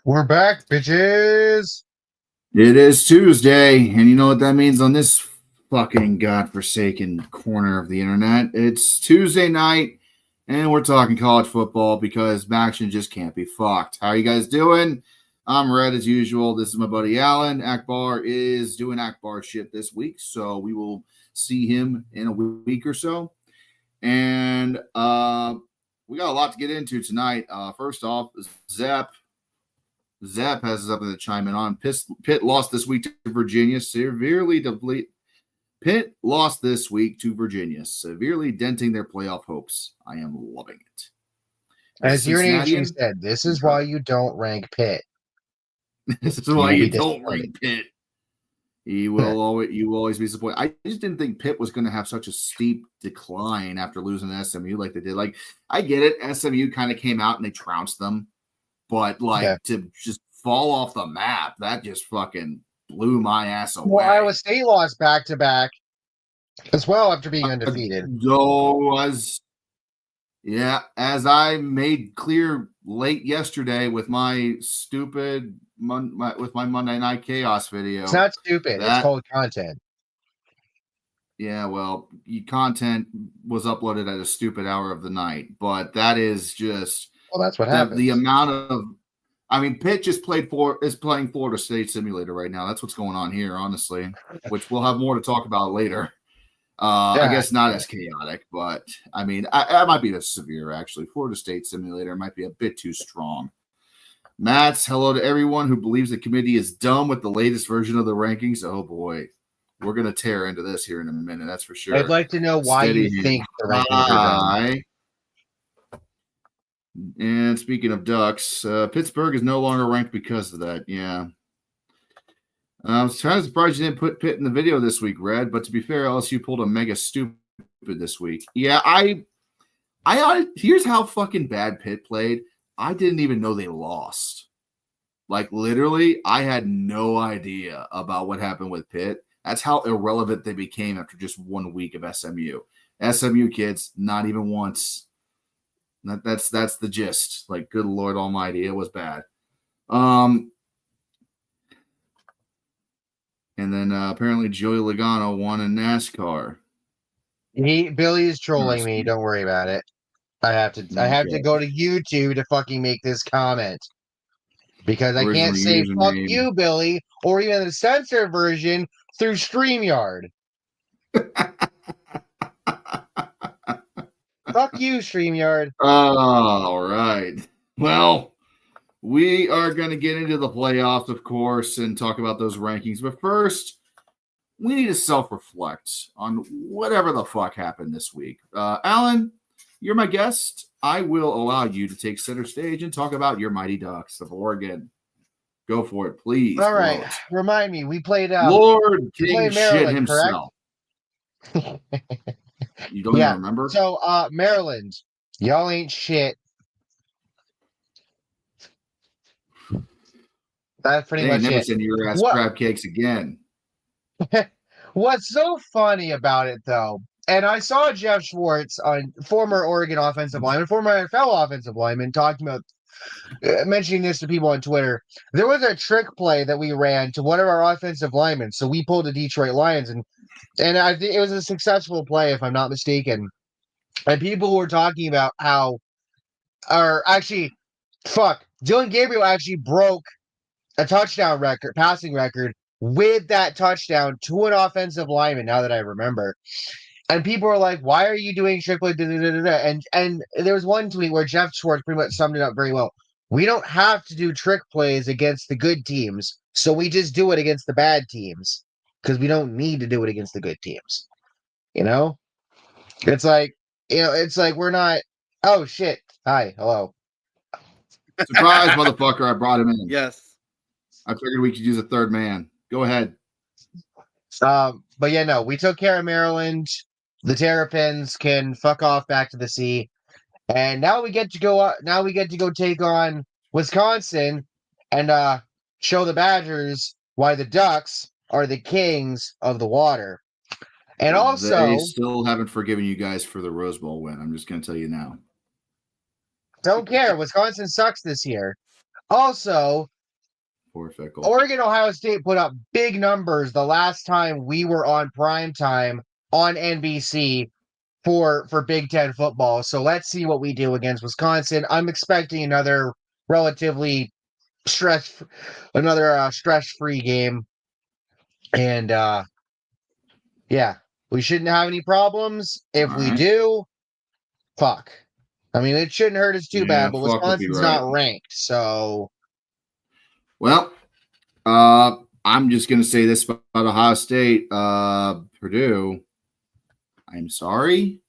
We're back, bitches. It is Tuesday, and you know what that means on this fucking godforsaken corner of the internet? It's Tuesday night, and we're talking college football because action just can't be fucked. How you guys doing? I'm Red as usual. This is my buddy Alan. Akbar is doing Akbar shit this week, so we will see him in a week or so. And we got a lot to get into tonight. First off, Zap has something to chime in on. Pitt lost this week to Virginia, severely deplete. Pitt lost this week to Virginia, severely denting their playoff hopes. I am loving it. As your nation said, this is why you don't rank Pitt. This is why you don't rank Pitt. You will always be disappointed. I just didn't think Pitt was going to have such a steep decline after losing to SMU like they did. Like, I get it. SMU kind of came out and they trounced them. But, to just fall off the map, that just fucking blew my ass away. Well, Iowa State lost back-to-back as well after being undefeated. As I made clear late yesterday with my stupid with my Monday Night Chaos video. It's not stupid. It's called content. Yeah, well, content was uploaded at a stupid hour of the night, but that is just... Well, that's what happens. The amount of... I mean, Pitt just is playing Florida State Simulator right now. That's what's going on here, honestly, which we'll have more to talk about later. I guess not as chaotic, but I mean, I might be severe, actually. Florida State Simulator might be a bit too strong. Matt's hello to everyone who believes the committee is dumb with the latest version of the rankings. Oh, boy. We're going to tear into this here in a minute, that's for sure. I'd like to know why you think the rankings are dumb. And speaking of Ducks, Pittsburgh is no longer ranked because of that. Yeah. I was kind of surprised you didn't put Pitt in the video this week, Red. But to be fair, LSU pulled a mega stupid this week. Yeah, I here's how fucking bad Pitt played. I didn't even know they lost. Like, literally, I had no idea about what happened with Pitt. That's how irrelevant they became after just 1 week of SMU. SMU kids, not even once. That's the gist. Like, good Lord Almighty, it was bad. And then apparently Joey Logano won in NASCAR. Billy is trolling me. Don't worry about it. I have to go to YouTube to fucking make this comment because I can't say fuck you, Billy, or even the censored version through StreamYard. Fuck you, StreamYard. All right. Well, we are going to get into the playoffs, of course, and talk about those rankings. But first, we need to self-reflect on whatever the fuck happened this week. Alan, you're my guest. I will allow you to take center stage and talk about your Mighty Ducks of Oregon. Go for it, please. All right. Remind me, we played Lord King shit himself. You don't even remember? So, Maryland, y'all ain't shit. That's pretty much never it. send your ass crab cakes again. What's so funny about it, though, and I saw Jeff Schwartz, former Oregon offensive lineman, former NFL offensive lineman, talking about mentioning this to people on Twitter. There was a trick play that we ran to one of our offensive linemen, so we pulled the Detroit Lions, and I think it was a successful play, if I'm not mistaken. And people were talking about how, Dylan Gabriel actually broke a touchdown record, passing record, with that touchdown to an offensive lineman, now that I remember. And people were like, why are you doing trick play? And there was one tweet where Jeff Schwartz pretty much summed it up very well. We don't have to do trick plays against the good teams, so we just do it against the bad teams because we don't need to do it against the good teams. You know? It's like we're not... Oh, shit. Hi. Hello. Surprise, motherfucker. I brought him in. Yes. I figured we could use a third man. Go ahead. But yeah, no, we took care of Maryland. The Terrapins can fuck off back to the sea. And now we get to go take on Wisconsin and show the Badgers why the Ducks are the kings of the water. And also, they still haven't forgiven you guys for the Rose Bowl win. I'm just going to tell you now. Don't care. Wisconsin sucks this year. Also, Poor Fickle. Oregon, Ohio State put up big numbers the last time we were on prime time on NBC for Big Ten football. So let's see what we do against Wisconsin. I'm expecting another relatively stress-free game, and yeah, we shouldn't have any problems. If All we right. do, fuck. I mean, it shouldn't hurt us too bad, but fuck would be Wisconsin's right. not ranked, so. Well, I'm just gonna say this about Ohio State, Purdue. I'm sorry.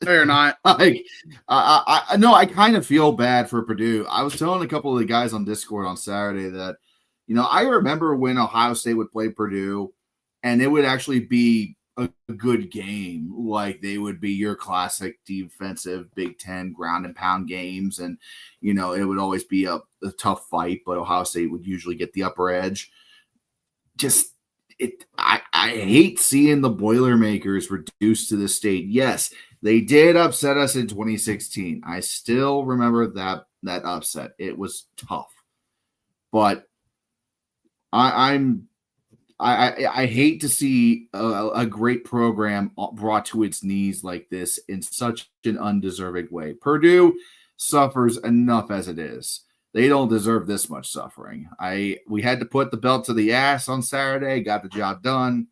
No, you're not. Like, I no, I kind of feel bad for Purdue. I was telling a couple of the guys on Discord on Saturday that, I remember when Ohio State would play Purdue, and it would actually be a good game. Like, they would be your classic defensive Big Ten ground and pound games, and it would always be a tough fight, but Ohio State would usually get the upper edge. I hate seeing the Boilermakers reduced to this state. Yes, they did upset us in 2016. I still remember that upset. It was tough, but I hate to see a great program brought to its knees like this in such an undeserving way. Purdue suffers enough as it is. They don't deserve this much suffering. We had to put the belt to the ass on Saturday, got the job done.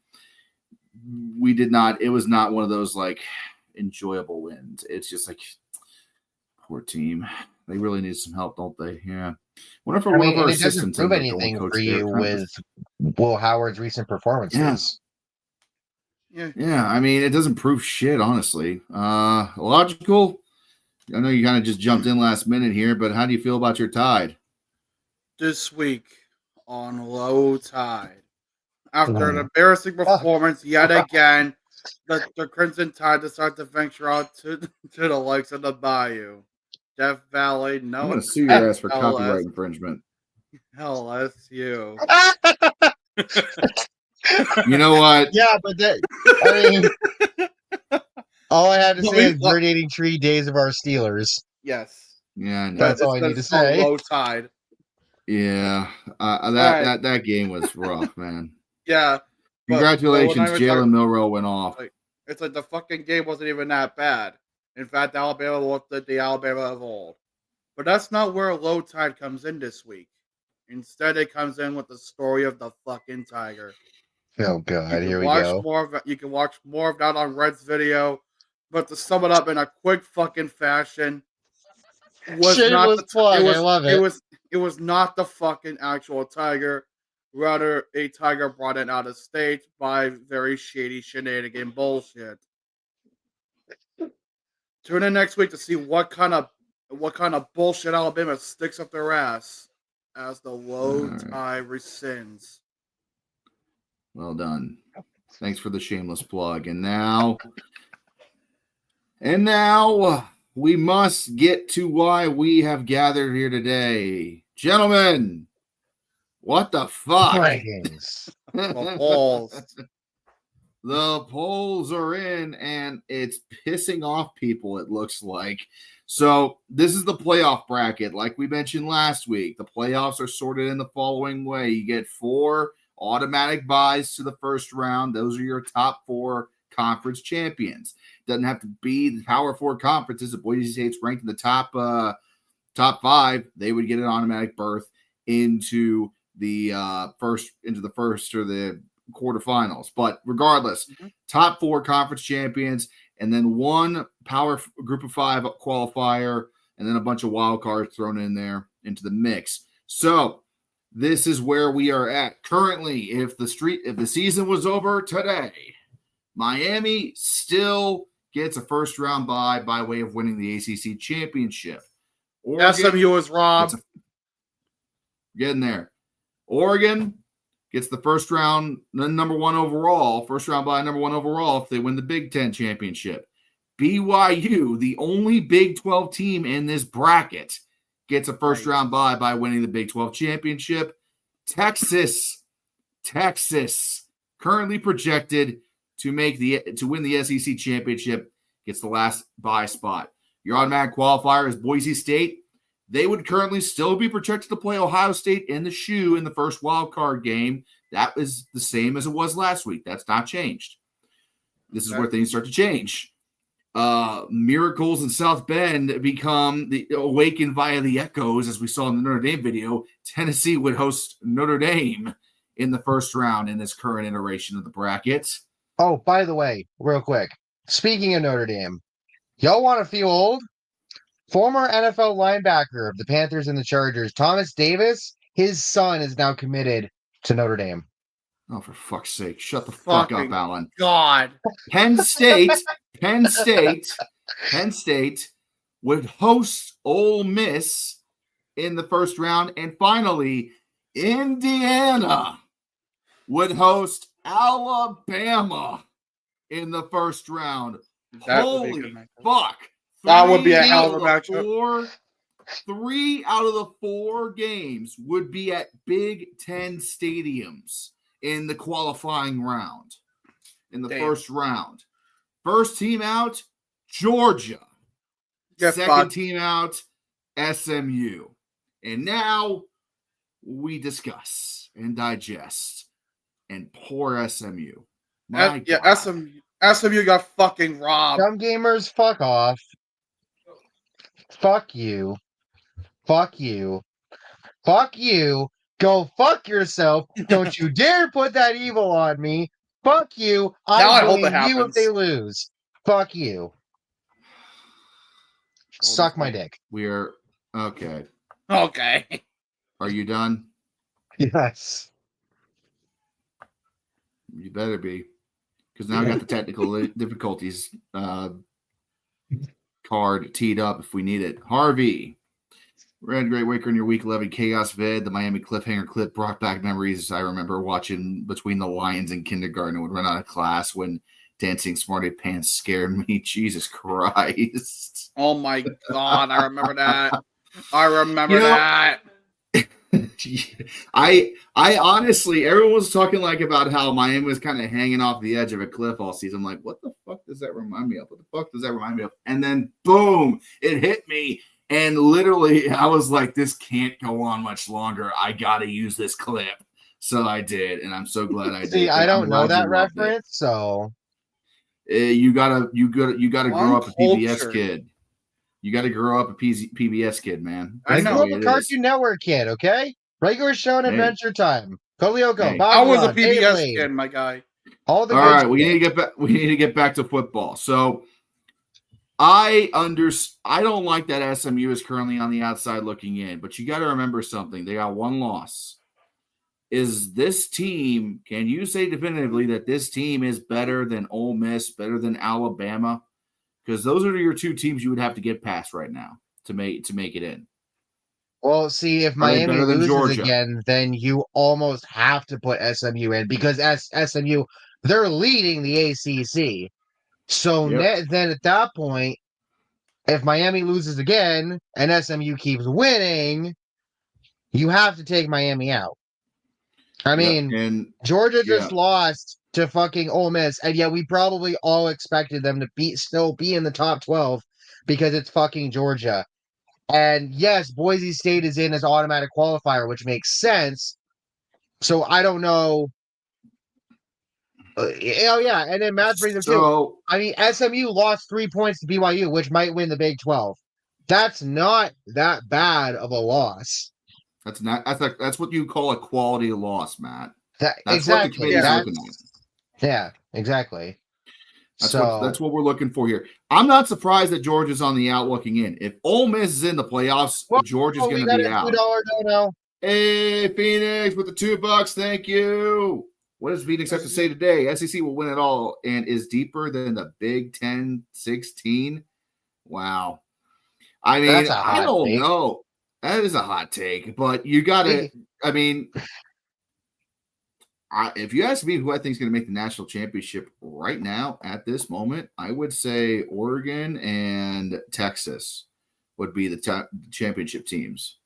We did not. It was not one of those like enjoyable wins. It's just like, poor team. They really need some help, don't they? Yeah. What if one of our it doesn't assistants prove ended up going anything coach for you there? with Will Howard's recent performances. Yeah. I mean, it doesn't prove shit, honestly. Logical. I know you kind of just jumped in last minute here, but how do you feel about your Tide? This week on Low Tide, after an embarrassing performance yet again, the Crimson Tide decided to venture out to the likes of the Bayou, Death Valley, I'm going to sue your ass for LS. copyright infringement. LSU. You know what? Yeah, but all I had to say is Gradating Tree Days of Our Steelers. Yes. Yeah, I know. That's all I need to say. Low Tide. Yeah, that game was rough, man. Yeah. Congratulations, Jalen Milroe went off. It's like the fucking game wasn't even that bad. In fact, Alabama looked like the Alabama of old. But that's not where Low Tide comes in this week. Instead, it comes in with the story of the fucking Tiger. Oh, God, here we go. You can watch more of that on Red's video. But to sum it up in a quick fucking fashion, I love it. It was not the fucking actual tiger. Rather, a tiger brought in out of state by very shady shenanigan bullshit. Tune in next week to see what kind of bullshit Alabama sticks up their ass as the Low Tide rescinds. Well done. Thanks for the shameless plug. And now we must get to why we have gathered here today. Gentlemen, what the fuck? Rankings. The polls. The polls are in, and it's pissing off people, it looks like. So this is the playoff bracket. Like we mentioned last week, the playoffs are sorted in the following way. You get 4 automatic buys to the first round. Those are your top 4 conference champions. Doesn't have to be the Power 4 conferences. If Boise State's ranked in the top 5, they would get an automatic berth into the first or the quarterfinals. But regardless, top 4 conference champions, and then 1 Power Group of 5 qualifier, and then a bunch of wild cards thrown in there into the mix. So this is where we are at currently. If the season was over today, Miami still gets a first round bye by way of winning the ACC championship. SMU is Rob. Getting there. Oregon gets the first round, number 1 overall, first round bye, number 1 overall if they win the Big Ten championship. BYU, the only Big 12 team in this bracket, gets a first round bye by winning the Big 12 championship. Texas, currently projected to win the SEC championship, gets the last bye spot. Your automatic qualifier is Boise State. They would currently still be projected to play Ohio State in the shoe in the first wild card game. That was the same as it was last week. That's not changed. This is where things start to change. Miracles in South Bend become the awakened via the echoes, as we saw in the Notre Dame video. Tennessee would host Notre Dame in the first round in this current iteration of the bracket. Oh, by the way, real quick, speaking of Notre Dame, y'all want to feel old? Former NFL linebacker of the Panthers and the Chargers, Thomas Davis, his son is now committed to Notre Dame. Oh, for fuck's sake. Shut the fuck up, Alan. God. Penn State would host Ole Miss in the first round. And finally, Indiana would host Alabama in the first round. Holy fuck. That would be a hell of a matchup. 3 out of the 4 games would be at Big Ten stadiums in the qualifying round, in the first round. First team out, Georgia. Second team out, SMU. And now we discuss and digest and poor SMU. SMU got fucking robbed. Some gamers, fuck off. Fuck you. Fuck you. Fuck you. Go fuck yourself. Don't you dare put that evil on me. Fuck you. I blame you if they lose. Fuck you. Suck my dick. We're okay. Okay. Are you done? Yes. You better be. Because now I got the technical difficulties card teed up if we need it. Harvey. Red Great Waker in your week 11 chaos vid. The Miami cliffhanger clip brought back memories. I remember watching Between the Lions in kindergarten. I would run out of class when Dancing Smarty Pants scared me. Jesus Christ. Oh my God. I remember that. I remember that. I honestly, everyone was talking like about how Miami was kind of hanging off the edge of a cliff all season. I'm like, what the fuck does that remind me of? What the fuck does that remind me of? And then boom, it hit me. And literally, I was like, this can't go on much longer. I got to use this clip. So I did. And I'm so glad I did. See, I don't know that reference. So you gotta grow up a PBS kid. You got to grow up a PBS kid, man. I grew up a Cartoon Network kid, okay? Regular show and Adventure Time. Coleoco, I was a PBS kid, my guy. All right, we need to get back. We need to get back to football. So I don't like that SMU is currently on the outside looking in, but you got to remember something. They got one loss. Is this team? Can you say definitively that this team is better than Ole Miss, better than Alabama? Because those are your 2 teams you would have to get past right now to make it in. Well, see, if Miami loses again, then you almost have to put SMU in because SMU, they're leading the ACC. So then at that point, if Miami loses again and SMU keeps winning, you have to take Miami out. I mean, and Georgia just lost to fucking Ole Miss, and yet we probably all expected them to still be in the top 12 because it's fucking Georgia. And yes, Boise State is in as automatic qualifier, which makes sense. So I don't know. And then Matt brings up too. I mean, SMU lost 3 points to BYU, which might win the Big 12. That's not that bad of a loss. That's what you call a quality loss, Matt. That's exactly. Yeah, exactly. That's what we're looking for here. I'm not surprised that Georgia's on the out looking in. If Ole Miss is in the playoffs, Georgia's going to be out. $2 dono. Hey, Phoenix with the $2. Thank you. What does Phoenix have to say today? SEC will win it all and is deeper than the Big 10 16. Wow. I mean, I don't know. That is a hot take, but you got to, I mean, if you ask me who I think is going to make the national championship right now at this moment, I would say Oregon and Texas would be the championship teams.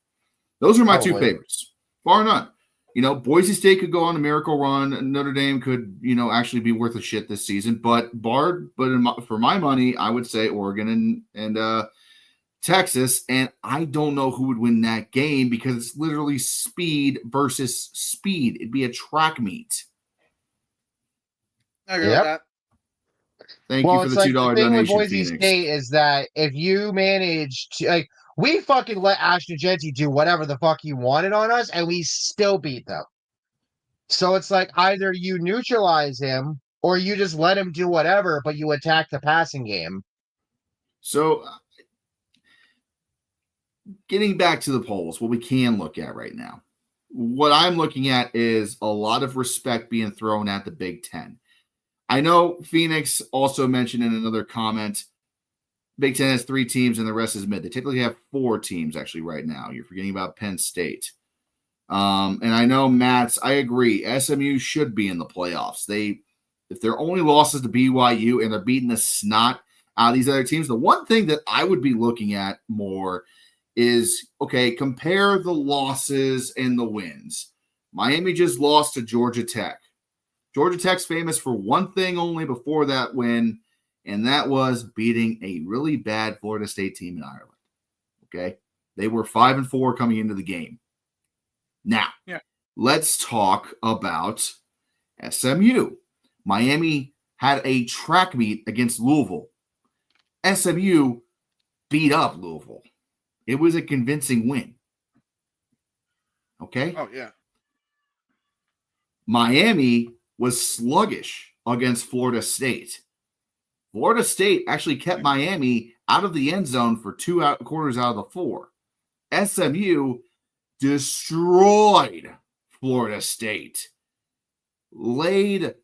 Those are my 2 favorites, bar none. You know, Boise State could go on a miracle run. Notre Dame could, actually be worth a shit this season. But for my money, I would say Oregon and Texas, and I don't know who would win that game because it's literally speed versus speed. It'd be a track meet. I agree with that. Thank you for it's the $2 the thing with donation, Boise Phoenix. State is that if you manage to we fucking let Ashton Genty do whatever the fuck he wanted on us, and we still beat them. So it's like either you neutralize him or you just let him do whatever, but you attack the passing game. So, getting back to the polls, what we can look at right now. What I'm looking at is a lot of respect being thrown at the Big Ten. I know Phoenix also mentioned in another comment, Big Ten has 3 teams and the rest is mid. They typically have 4 teams actually right now. You're forgetting about Penn State. And I know Matt's, I agree, SMU should be in the playoffs. If their only losses to BYU and they're beating the snot out of these other teams, the one thing that I would be looking at more is, okay, compare the losses and the wins. Miami just lost to Georgia Tech. Georgia Tech's famous for one thing only before that win, and that was beating a really bad Florida State team in Ireland. Okay? They were 5-4 coming into the game. Now, let's talk about SMU. Miami had a track meet against Louisville. SMU beat up Louisville. It was a convincing win. Okay? Oh, yeah. Miami was sluggish against Florida State. Florida State actually kept Miami out of the end zone for 2 quarters out of the 4. SMU destroyed Florida State, laid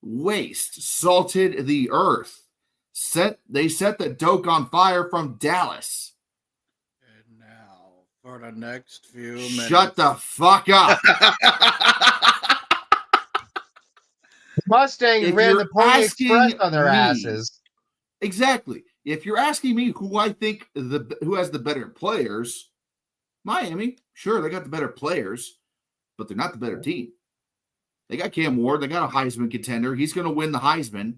waste, salted the earth. They set the Doak on fire from Dallas. And now for the next few minutes. Shut the fuck up. Mustangs ran the Pony Express on their asses. Exactly. If you're asking me who I think who has the better players, Miami, sure, they got the better players, but they're not the better team. They got Cam Ward. They got a Heisman contender. He's going to win the Heisman.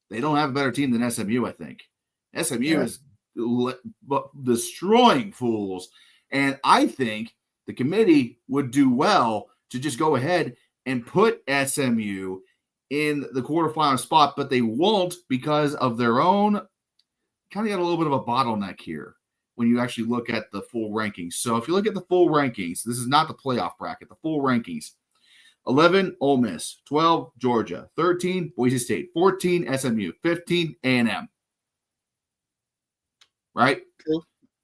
They don't have a better team than SMU, I think. SMU is destroying fools. And I think the committee would do well to just go ahead and put SMU in the quarterfinal spot, but they won't because of their own kind of got a little bit of a bottleneck here when you actually look at the full rankings. So if you look at the full rankings, this is not the playoff bracket, the full rankings. 11, Ole Miss. 12, Georgia. 13, Boise State. 14, SMU. 15, A&M. Right?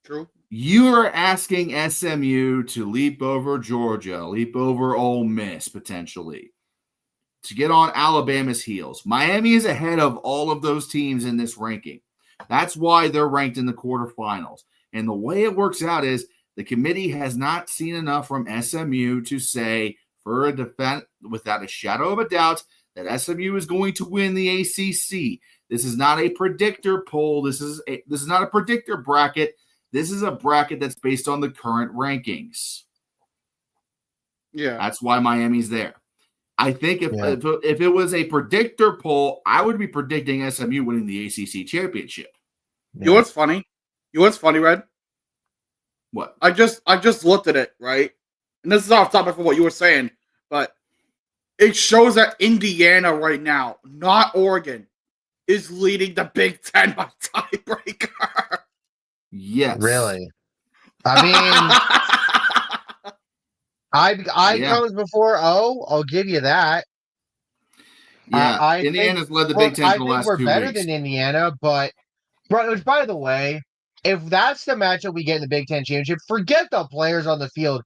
True. You are asking SMU to leap over Georgia, leap over Ole Miss, potentially, to get on Alabama's heels. Miami is ahead of all of those teams in this ranking. That's why they're ranked in the quarterfinals. And the way it works out is the committee has not seen enough from SMU to say, for a defense, without a shadow of a doubt, that SMU is going to win the ACC. This is not a predictor poll. This is not a predictor bracket. This is a bracket that's based on the current rankings. Yeah. That's why Miami's there. I think if it was a predictor poll, I would be predicting SMU winning the ACC championship. You know what's funny? Red? What? I just looked at it, right? And this is off topic for what you were saying, but it shows that Indiana right now, not Oregon, is leading the Big Ten by tiebreaker. Yes. Really? I mean, I comes before O. I'll give you that. Yeah, Indiana's led the Big Ten for the last 2 weeks. We're better than Indiana, but which, by the way, if that's the matchup we get in the Big Ten championship, forget the players on the field.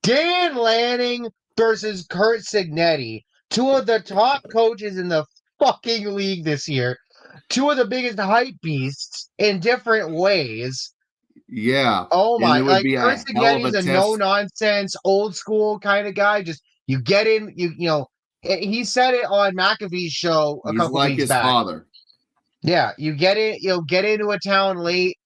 Dan Lanning versus Kurt Signetti, 2 of the top coaches in the fucking league this year, 2 of the biggest hype beasts in different ways. Yeah. Oh my! Like Kurt Signetti is a no-nonsense, old school kind of guy. Just you get in, you know. He said it on McAfee's show a couple weeks back. He's like his father. Yeah, you get in, get into a town late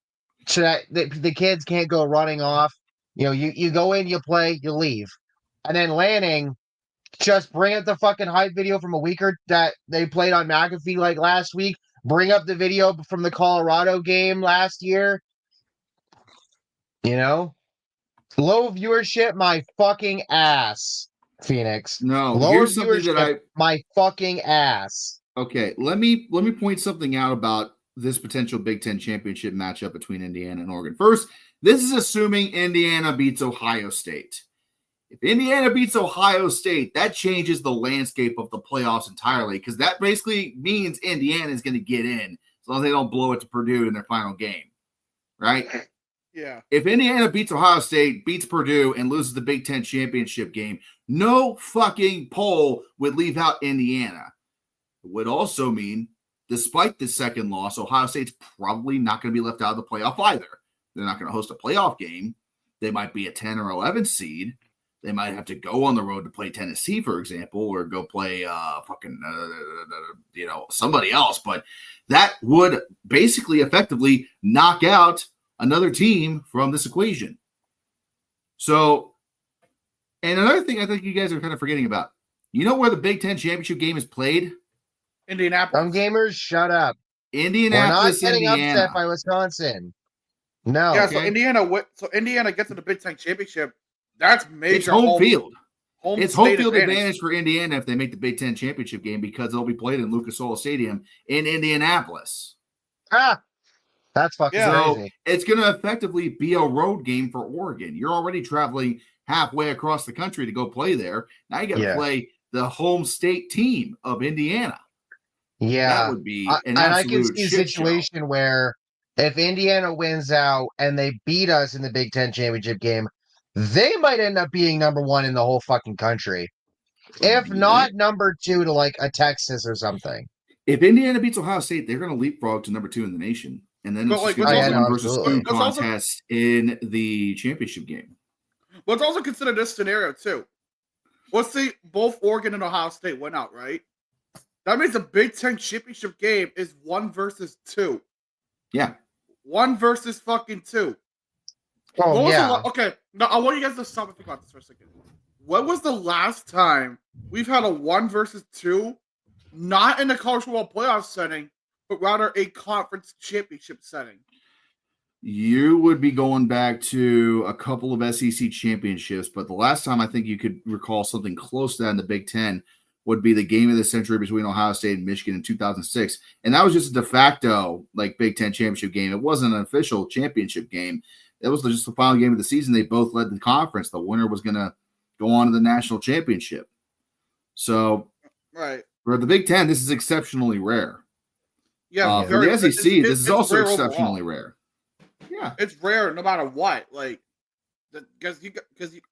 so that the kids can't go running off. You go in, you play, you leave. And then Lanning, just bring up the fucking hype video from a weeker that they played on McAfee like last week. Bring up the video from the Colorado game last year. You know, low viewership, my fucking ass. Phoenix. No, Lower here's something that viewership, my fucking ass. Okay, let me point something out about this potential Big Ten championship matchup between Indiana and Oregon. First, this is assuming Indiana beats Ohio State. If Indiana beats Ohio State, that changes the landscape of the playoffs entirely, because that basically means Indiana is going to get in as long as they don't blow it to Purdue in their final game, right? Yeah. If Indiana beats Ohio State, beats Purdue, and loses the Big Ten championship game, no fucking poll would leave out Indiana. It would also mean, despite the second loss, Ohio State's probably not going to be left out of the playoff either. They're not going to host a playoff game. They might be a 10 or 11 seed. They might have to go on the road to play Tennessee, for example, or go play somebody else. But that would basically effectively knock out another team from this equation. So, and another thing I think you guys are kind of forgetting about, you know where the Big Ten championship game is played? Indianapolis. Some gamers, shut up. Indianapolis, We're not getting Indiana. upset by Wisconsin. No. Yeah, Okay. so Indiana gets to the Big Ten championship. That's major. It's home field. It's home state field advantage for Indiana if they make the Big Ten championship game, because they'll be played in Lucas Oil Stadium in Indianapolis. That's fucking So crazy. it's going to effectively be a road game for Oregon. You're already traveling halfway across the country to go play there. Now you got to play the home state team of Indiana. Yeah. That would be an and I absolute can see a shit show. situation where if Indiana wins out and they beat us in the Big Ten championship game, they might end up being number one in the whole fucking country. If not number two to like a Texas or something. If Indiana beats Ohio State, they're going to leapfrog to number two in the nation. And then it's versus two contest in the championship game. Let's also consider this scenario too. Let's say both Oregon and Ohio State went out, right? That means the Big Ten championship game is 1 versus 2. Yeah. 1 versus fucking 2. Oh, yeah. Okay, now I want you guys to stop and think about this for a second. When was the last time we've had a 1 versus 2, not in the college football playoff setting, but rather a conference championship setting? You would be going back to a couple of SEC championships, but the last time I think you could recall something close to that in the Big Ten would be the game of the century between Ohio State and Michigan in 2006. And that was just a de facto like Big Ten championship game. It wasn't an official championship game. It was just the final game of the season. They both led the conference. The winner was going to go on to the national championship. So right. For the Big Ten, this is exceptionally rare. Yeah. For the SEC, this is also exceptionally rare. Yeah. It's rare no matter what. Like, because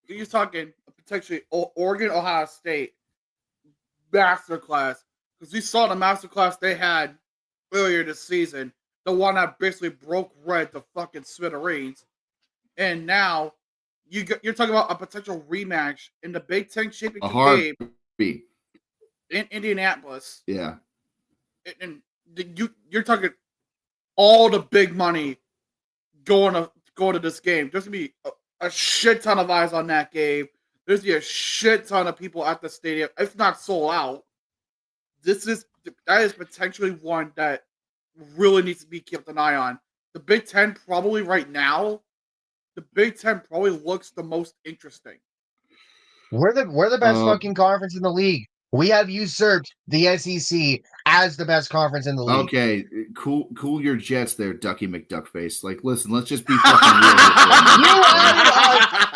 you're talking potentially Oregon, Ohio State masterclass, because we saw the masterclass they had earlier this season, the one that basically broke Red to fucking smithereens, and now you're talking about a potential rematch in the Big Ten championship game in Indianapolis. Yeah, and you're talking all the big money going to this game. There's gonna be a shit ton of eyes on that game. There's gonna be a shit ton of people at the stadium, if not sold out. That is potentially one that really needs to be kept an eye on. The Big Ten probably right now, the Big Ten probably looks the most interesting. We're the best fucking conference in the league. We have usurped the SEC as the best conference in the league. Okay, cool your jets there, Ducky McDuckface. Like, listen, let's just be fucking real.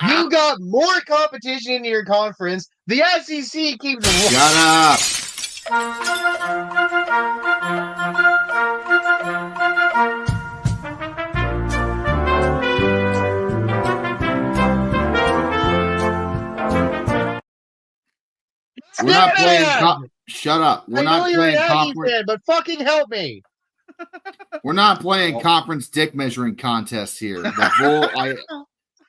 You got more competition in your conference. The SEC keeps. Shut up. We're not playing. Shut up. We're not playing conference. But fucking help me. We're not playing conference dick measuring contests here. The Bull,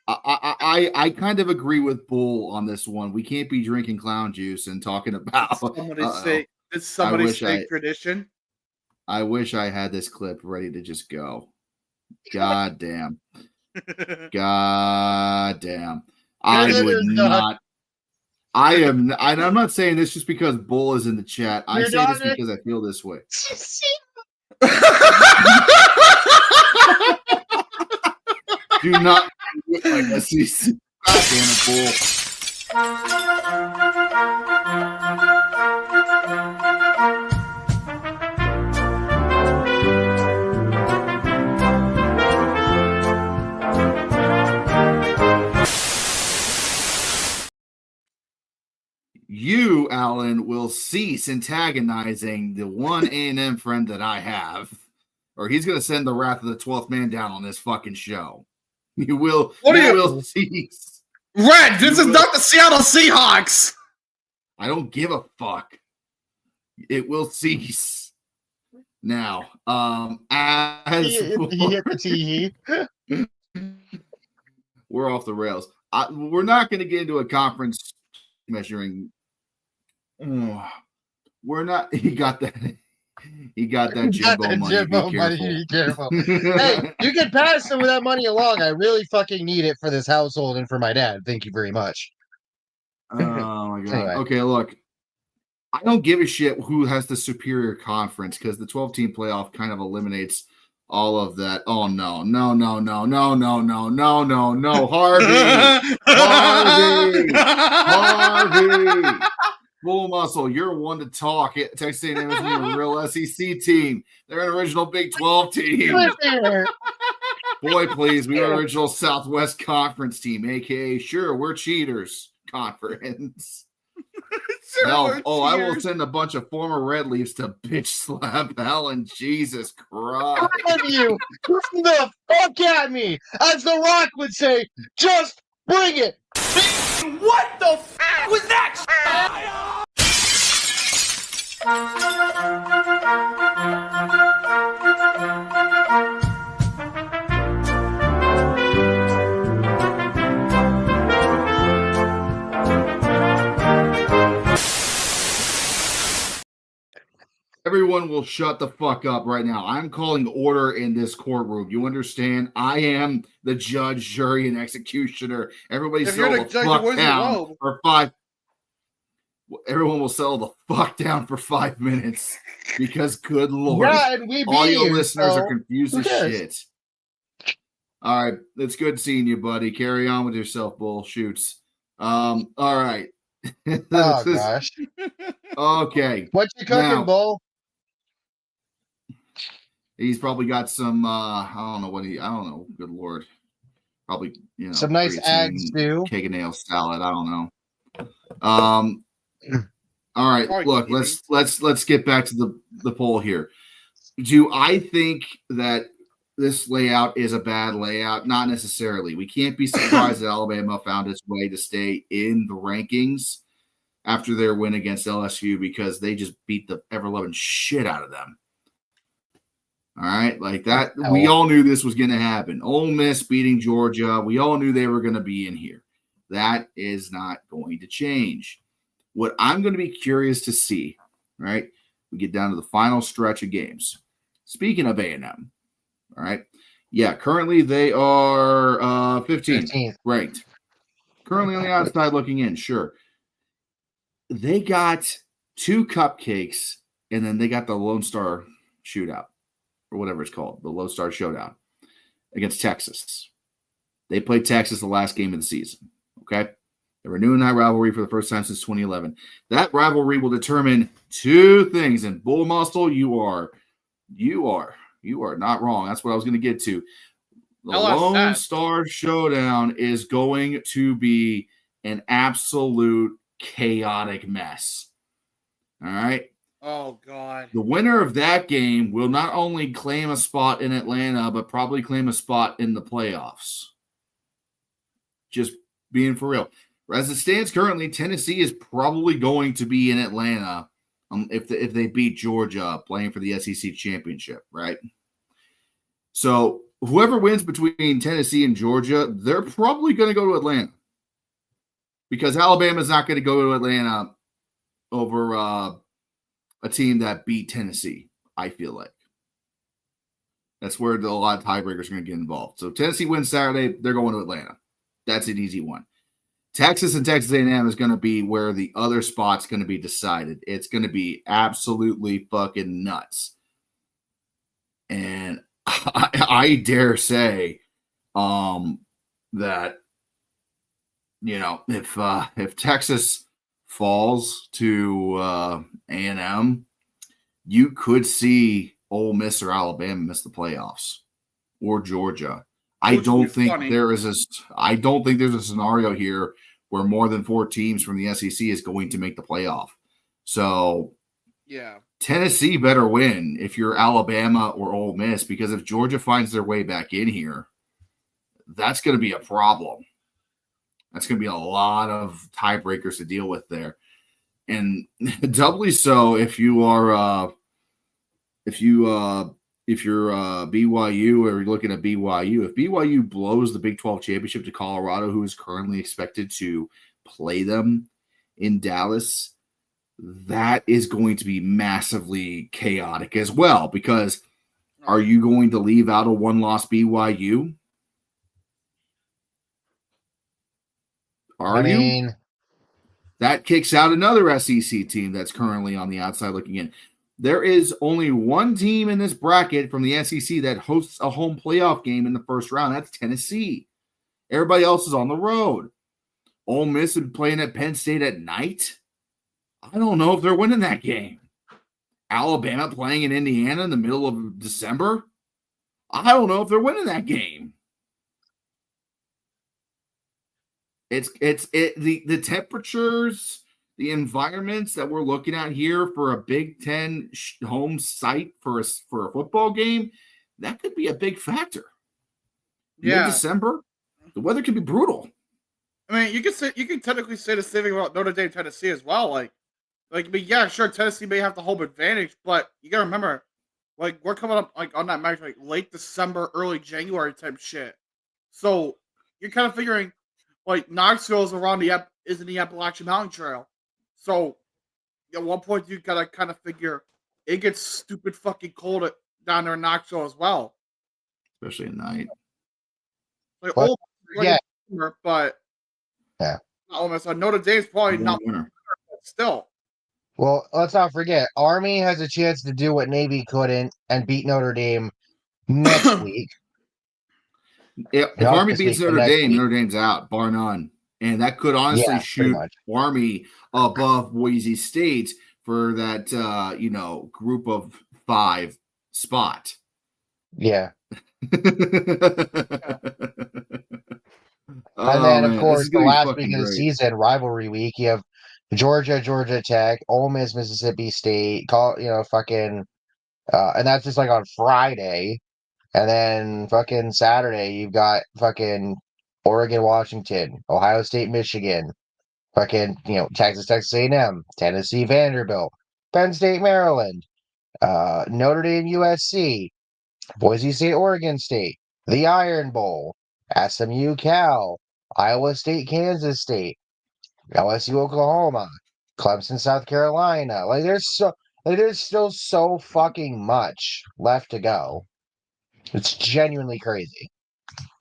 I kind of agree with Bull on this one. We can't be drinking clown juice and talking about. Did somebody say tradition? I wish I had this clip ready to just go. God damn. God damn. I would not. I'm not saying this just because Bull is in the chat. I say this because I feel this way. Do not Like SEC. God damn it, Bull. You, Alan, will cease antagonizing the one A&M friend that I have, or he's going to send the wrath of the 12th man down on this fucking show. You will. Will cease. Red, this is not the Seattle Seahawks. I don't give a fuck. It will cease. Now, as he hit the tee. We're off the rails. We're not going to get into a conference measuring. We're not. He got that. He got that Jimbo money. Be careful. Hey, you can pass some of that money along. I really fucking need it for this household and for my dad. Thank you very much. Oh my god. Anyway. Okay, look. I don't give a shit who has the superior conference because the 12-team playoff kind of eliminates all of that. Oh no. Harvey. Bull Muscle, you're one to talk. Texas A&M is a real SEC team. They're an original Big 12 team. Boy, please, we are original Southwest Conference team, aka sure, we're cheaters conference. Hell, I will send a bunch of former Red Leafs to bitch slap Alan. Jesus Christ. You bring the fuck at me. As The Rock would say, just bring it. What the f*** was that? Everyone will shut the fuck up right now. I'm calling order in this courtroom. You understand? I am the judge, jury, and executioner. Everybody settle the fuck down for 5. Everyone will settle the fuck down for 5 minutes because, good lord, yeah, and we all your listeners are confused as shit. All right, it's good seeing you, buddy. Carry on with yourself, Bull Shoots. All right. Oh gosh. Okay. What you cooking, Bull? He's probably got some. I don't know. Good lord. Probably some nice eggs too. Cake and nail salad. I don't know. All right. Look, let's get back to the poll here. Do I think that this layout is a bad layout? Not necessarily. We can't be surprised that Alabama found its way to stay in the rankings after their win against LSU because they just beat the ever-loving shit out of them. All right, like that. We all knew this was going to happen. Ole Miss beating Georgia. We all knew they were going to be in here. That is not going to change. What I'm going to be curious to see, right? We get down to the final stretch of games. Speaking of A&M, all right. Yeah, currently they are 15th ranked. Currently on the outside looking in, sure. They got 2 cupcakes, and then they got the Lone Star shootout, or whatever it's called, the Lone Star Showdown against Texas. They played Texas the last game of the season, okay? They're renewing that rivalry for the first time since 2011. That rivalry will determine 2 things, and Bull Muscle, you are not wrong. That's what I was going to get to. The Lone Star Showdown is going to be an absolute chaotic mess. All right? Oh, God. The winner of that game will not only claim a spot in Atlanta, but probably claim a spot in the playoffs. Just being for real. As it stands currently, Tennessee is probably going to be in Atlanta if they beat Georgia playing for the SEC championship, right? So whoever wins between Tennessee and Georgia, they're probably going to go to Atlanta because Alabama's not going to go to Atlanta over a team that beat Tennessee, I feel like. That's where a lot of tiebreakers are going to get involved. So Tennessee wins Saturday, they're going to Atlanta. That's an easy one. Texas and Texas A&M is going to be where the other spot's going to be decided. It's going to be absolutely fucking nuts. And I dare say that, if Texas falls to A&M, you could see Ole Miss or Alabama miss the playoffs, or Georgia. I don't think there's a scenario here where more than 4 teams from the SEC is going to make the playoff. So, yeah, Tennessee better win if you're Alabama or Ole Miss, because if Georgia finds their way back in here, that's going to be a problem. That's going to be a lot of tiebreakers to deal with there, and doubly so if you are if you're BYU, or you're looking at BYU. If BYU blows the Big 12 championship to Colorado, who is currently expected to play them in Dallas, that is going to be massively chaotic as well, because are you going to leave out a one-loss BYU? Are you? That kicks out another SEC team that's currently on the outside looking in. There is only one team in this bracket from the SEC that hosts a home playoff game in the first round. That's Tennessee. Everybody else is on the road. Ole Miss is playing at Penn State at night. I don't know if they're winning that game. Alabama playing in Indiana in the middle of December. I don't know if they're winning that game. The temperatures, the environments that we're looking at here for a Big Ten home site for a football game, that could be a big factor. Yeah, Mid-December, the weather could be brutal. I mean, you can technically say the same thing about Notre Dame, Tennessee as well. But yeah, sure, Tennessee may have the home advantage, but you gotta remember, we're coming up on that match late December, early January type shit. So you're kind of figuring Knoxville is around the Appalachian Mountain Trail. So at one point you gotta kind of figure it gets stupid fucking cold down there in Knoxville as well, especially at night. But yeah, almost Notre Dame's probably not winner still. Well, let's not forget, Army has a chance to do what Navy couldn't and beat Notre Dame next week. If Army beats Notre Dame, Notre Dame's out, bar none. And that could honestly shoot Army above Boise State for that, group of 5 spot. Yeah. And then, of course, the last week of the season, rivalry week, you have Georgia, Georgia Tech, Ole Miss, Mississippi State, and that's just on Friday. And then fucking Saturday, you've got fucking Oregon, Washington, Ohio State, Michigan, fucking, Texas A&M, Tennessee, Vanderbilt, Penn State, Maryland, Notre Dame, USC, Boise State, Oregon State, the Iron Bowl, SMU, Cal, Iowa State, Kansas State, LSU, Oklahoma, Clemson, South Carolina. There's still so fucking much left to go. It's genuinely crazy.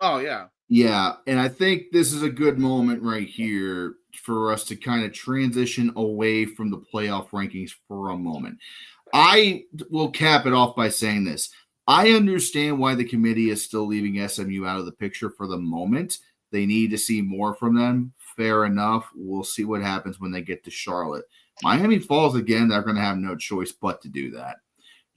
Oh, yeah. Yeah, and I think this is a good moment right here for us to kind of transition away from the playoff rankings for a moment. I will cap it off by saying this. I understand why the committee is still leaving SMU out of the picture for the moment. They need to see more from them. Fair enough. We'll see what happens when they get to Charlotte. Miami falls again. They're going to have no choice but to do that.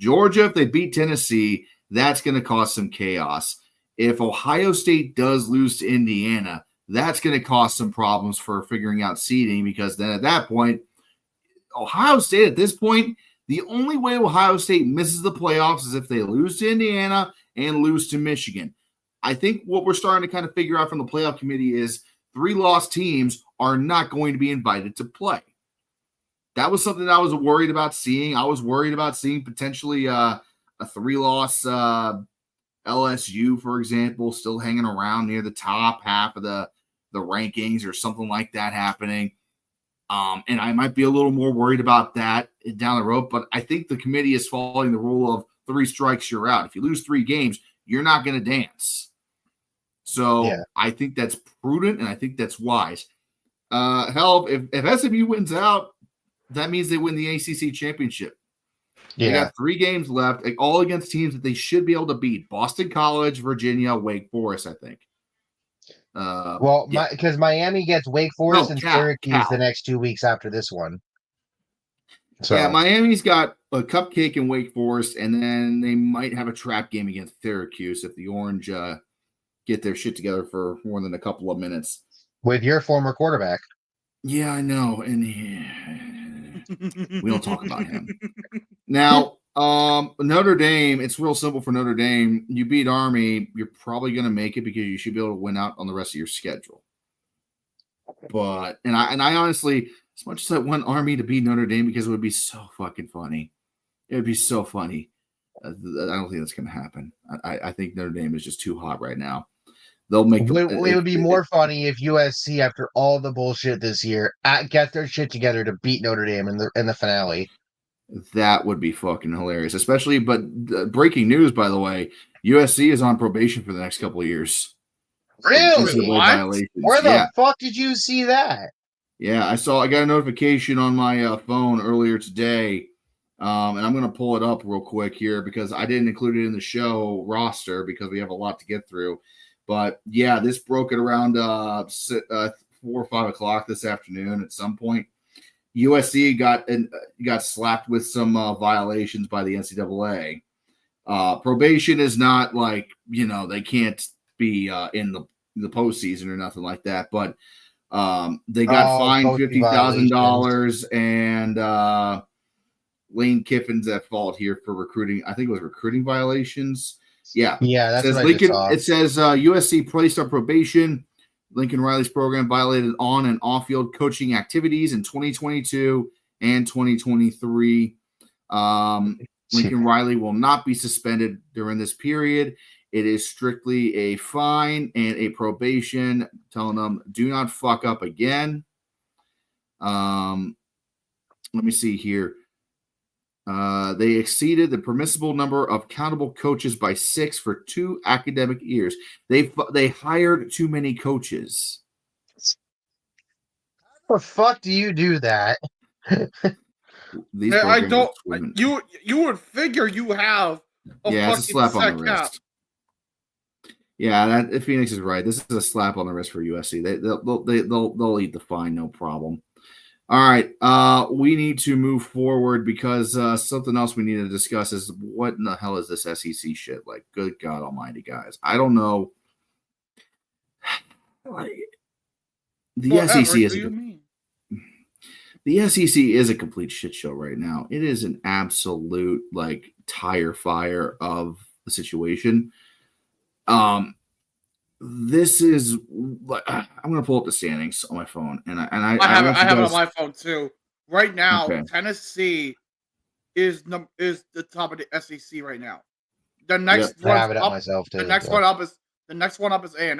Georgia, if they beat Tennessee, that's going to cause some chaos. If Ohio State does lose to Indiana, that's going to cause some problems for figuring out seeding, because then at that point, Ohio State at this point, the only way Ohio State misses the playoffs is if they lose to Indiana and lose to Michigan. I think what we're starting to kind of figure out from the playoff committee is 3-loss teams are not going to be invited to play. That was something that I was worried about seeing. I was worried about seeing potentially a 3-loss LSU, for example, still hanging around near the top half of the rankings or something like that happening. And I might be a little more worried about that down the road, but I think the committee is following the rule of 3 strikes, you're out. If you lose 3 games, you're not going to dance. So yeah. I think that's prudent, and I think that's wise. Hell, if SMU wins out, that means they win the ACC championship. Yeah. They got 3 games left, all against teams that they should be able to beat. Boston College, Virginia, Wake Forest, I think. Well, Yeah. because Miami gets Wake Forest and Cal. Syracuse the next 2 weeks after this one. So Yeah, Miami's got a cupcake in Wake Forest, and then they might have a trap game against Syracuse if the Orange get their shit together for more than a couple of minutes. with your former quarterback. Yeah, I know, and we don't talk about him. Now, Notre Dame, it's real simple for Notre Dame. You beat Army, you're probably going to make it because you should be able to win out on the rest of your schedule. But I honestly, as much as I want Army to beat Notre Dame because it would be so fucking funny. It would be so funny. I don't think that's going to happen. I think Notre Dame is just too hot right now. They'll make It would be more funny if USC, after all the bullshit this year, get their shit together to beat Notre Dame in the finale. That would be fucking hilarious. Especially, but breaking news, by the way, USC is on probation for the next couple of years. Really? What? Where the fuck did you see that? Yeah, I got a notification on my phone earlier today, and I'm going to pull it up real quick here because I didn't include it in the show roster because we have a lot to get through. But yeah, this broke at around 4 or 5 o'clock this afternoon at some point. USC got slapped with some violations by the NCAA. Probation is not like, they can't be in the postseason or nothing like that, but they got fined $50,000 and Lane Kiffin's at fault here for recruiting. I think it was recruiting violations. Yeah, that's what Lincoln. I It says USC placed on probation Lincoln Riley's program violated on and off-field coaching activities in 2022 and 2023. Lincoln Riley will not be suspended during this period. It is strictly a fine and a probation, telling them do not fuck up again. Let me see here. They exceeded the permissible number of countable coaches by 6 for 2 academic years. They hired too many coaches. How the fuck do you do that? I don't. You would figure you have a it's a slap on the wrist. Yeah, that Phoenix is right. This is a slap on the wrist for USC. They'll eat the fine, no problem. All right, we need to move forward because something else we need to discuss is what in the hell is this SEC shit? Like, good God Almighty, guys! I don't know. The SEC is a complete shit show right now. It is an absolute tire fire of the situation. This is I'm going to pull up the standings on my phone, and I have it on my phone too. Right now, okay. Tennessee is the top of the SEC right now. The next one up myself too. The next one up is A&M.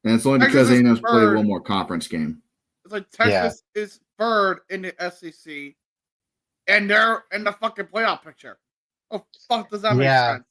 And it's only because A&M's played one more conference game. It's like Texas is third in the SEC, and they're in the fucking playoff picture. Oh fuck, does that make sense?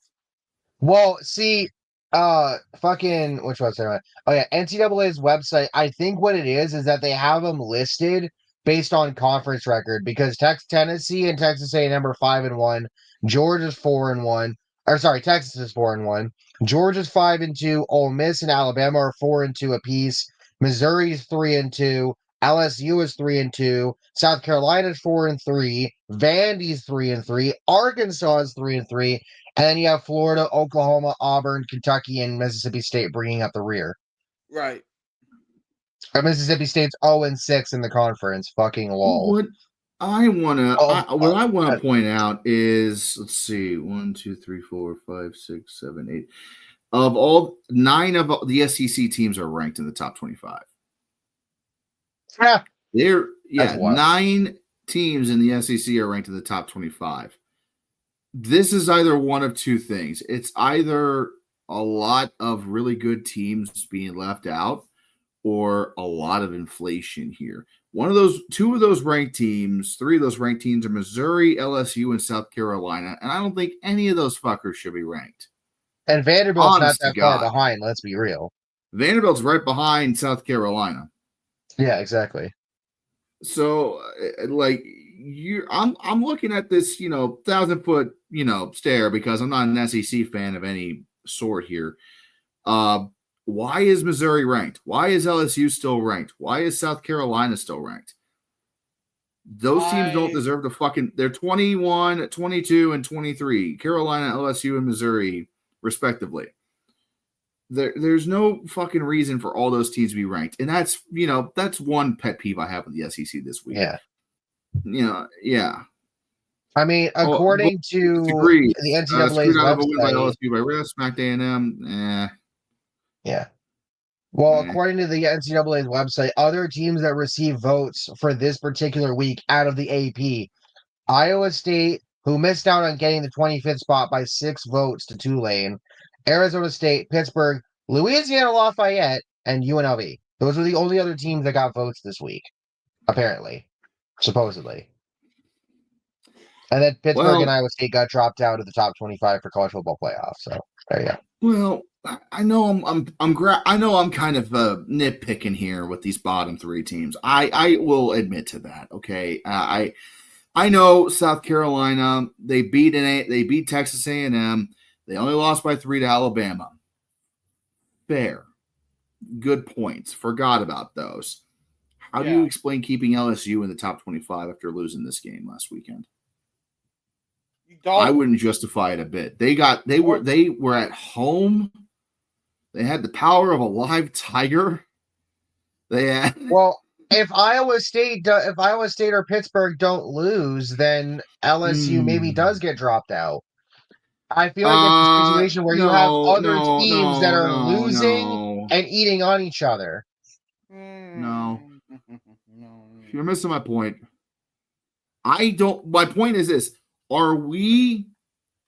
Well, see, fucking which one's that? Oh yeah, NCAA's website. I think what it is that they have them listed based on conference record because Tennessee and Texas A&M are 5-1, Georgia's 4-1. Or sorry, Texas is 4-1. Georgia's 5-2. Ole Miss and Alabama are 4-2 apiece. Missouri's 3-2. LSU is 3-2. South Carolina's 4-3. Vandy's 3-3. Arkansas is 3-3. And then you have Florida, Oklahoma, Auburn, Kentucky, and Mississippi State bringing up the rear. Right. Mississippi State's 0-6 in the conference. Fucking lol. What I want to point out is, let's see, 1, 2, 3, 4, 5, 6, 7, 8. Of all 9 of the SEC teams are ranked in the top 25. Yeah. 9 teams in the SEC are ranked in the top 25. This is either one of two things. It's either a lot of really good teams being left out or a lot of inflation here. 2 of those ranked teams, 3 of those ranked teams are Missouri, LSU, and South Carolina. And I don't think any of those fuckers should be ranked. And Vanderbilt's not that far behind, let's be real. Vanderbilt's right behind South Carolina. Yeah, exactly. So, I'm looking at this, 1,000-foot, stare because I'm not an SEC fan of any sort here. Why is Missouri ranked? Why is LSU still ranked? Why is South Carolina still ranked? Those teams don't deserve to fucking – they're 21, 22, and 23. Carolina, LSU, and Missouri, respectively. There's no fucking reason for all those teams to be ranked. And that's, that's one pet peeve I have with the SEC this week. Yeah. Yeah. I mean, according to Agreed. the NCAA's website. By LSU by risk, smacked A&M. Yeah. Well, according to the NCAA's website, other teams that receive votes for this particular week out of the AP, Iowa State, who missed out on getting the 25th spot by 6 votes to Tulane, Arizona State, Pittsburgh, Louisiana Lafayette, and UNLV. Those were the only other teams that got votes this week, apparently, supposedly. And then Pittsburgh and Iowa State got dropped out of the top 25 for college football playoffs. So there you go. Well, I know I'm kind of nitpicking here with these bottom 3 teams. I will admit to that. Okay, I know South Carolina. They beat Texas A&M. They only lost by 3 to Alabama. Fair, good points. Forgot about those. How do you explain keeping LSU in the top 25 after losing this game last weekend? I wouldn't justify it a bit. They were at home. They had the power of a live tiger. If Iowa State or Pittsburgh don't lose, then LSU maybe does get dropped out. I feel like it's a situation where you have other teams that are losing and eating on each other. No. You're missing my point. My point is this. Are we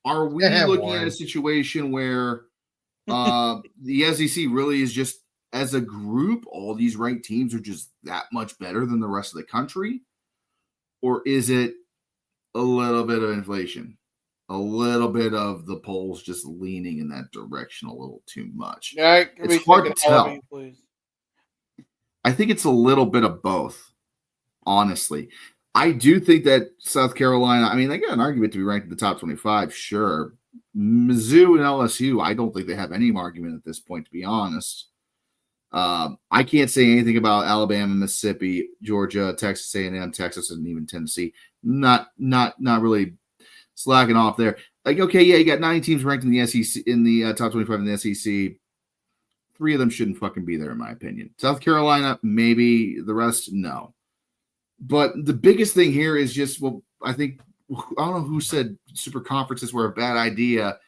looking at a situation where the SEC really is just, as a group, all these ranked teams are just that much better than the rest of the country? Or is it a little bit of inflation? A little bit of the polls just leaning in that direction a little too much? Yeah, it's hard to tell. I think it's a little bit of both, honestly. I do think that South Carolina, I mean, they got an argument to be ranked in the top 25, sure. Mizzou and LSU, I don't think they have any argument at this point, to be honest. I can't say anything about Alabama, Mississippi, Georgia, Texas A&M, Texas, and even Tennessee. Not really slacking off there. Like, okay, yeah, you got 9 teams ranked in the SEC, in the top 25 in the SEC. 3 of them shouldn't fucking be there, in my opinion. South Carolina, maybe. The rest, no. But the biggest thing here is just, I don't know who said super conferences were a bad idea.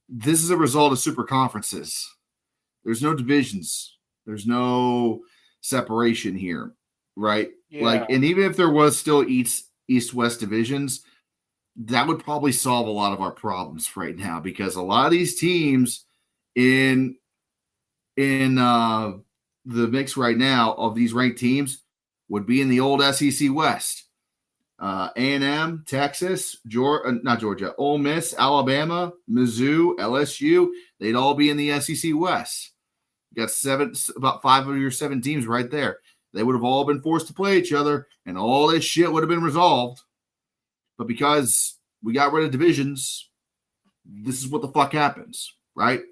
This is a result of super conferences. There's no divisions. There's no separation here, right? Yeah. And even if there was still East-West divisions, that would probably solve a lot of our problems right now, because a lot of these teams in the mix right now of these ranked teams would be in the old SEC West. A&M, Texas, not Georgia, Ole Miss, Alabama, Mizzou, LSU, they'd all be in the SEC West. You got about 5 of your 7 teams right there. They would have all been forced to play each other, and all this shit would have been resolved. But because we got rid of divisions, this is what the fuck happens, right?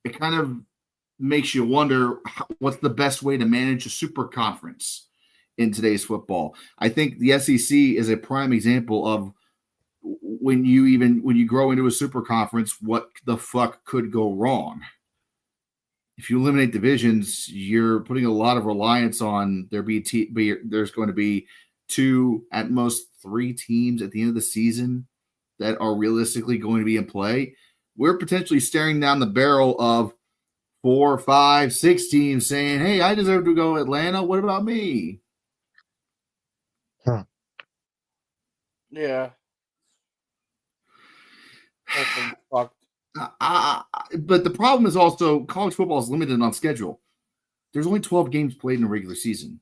It kind of makes you wonder what's the best way to manage a super conference in today's football. I think the SEC is a prime example of when you grow into a super conference, what the fuck could go wrong. If you eliminate divisions, you're putting a lot of reliance on there's going to be 2, at most 3 teams at the end of the season that are realistically going to be in play. We're potentially staring down the barrel of 4, 5, 6 teams saying, hey, I deserve to go Atlanta. What about me? Huh. Yeah. Fucked. But the problem is also college football is limited on schedule. There's only 12 games played in a regular season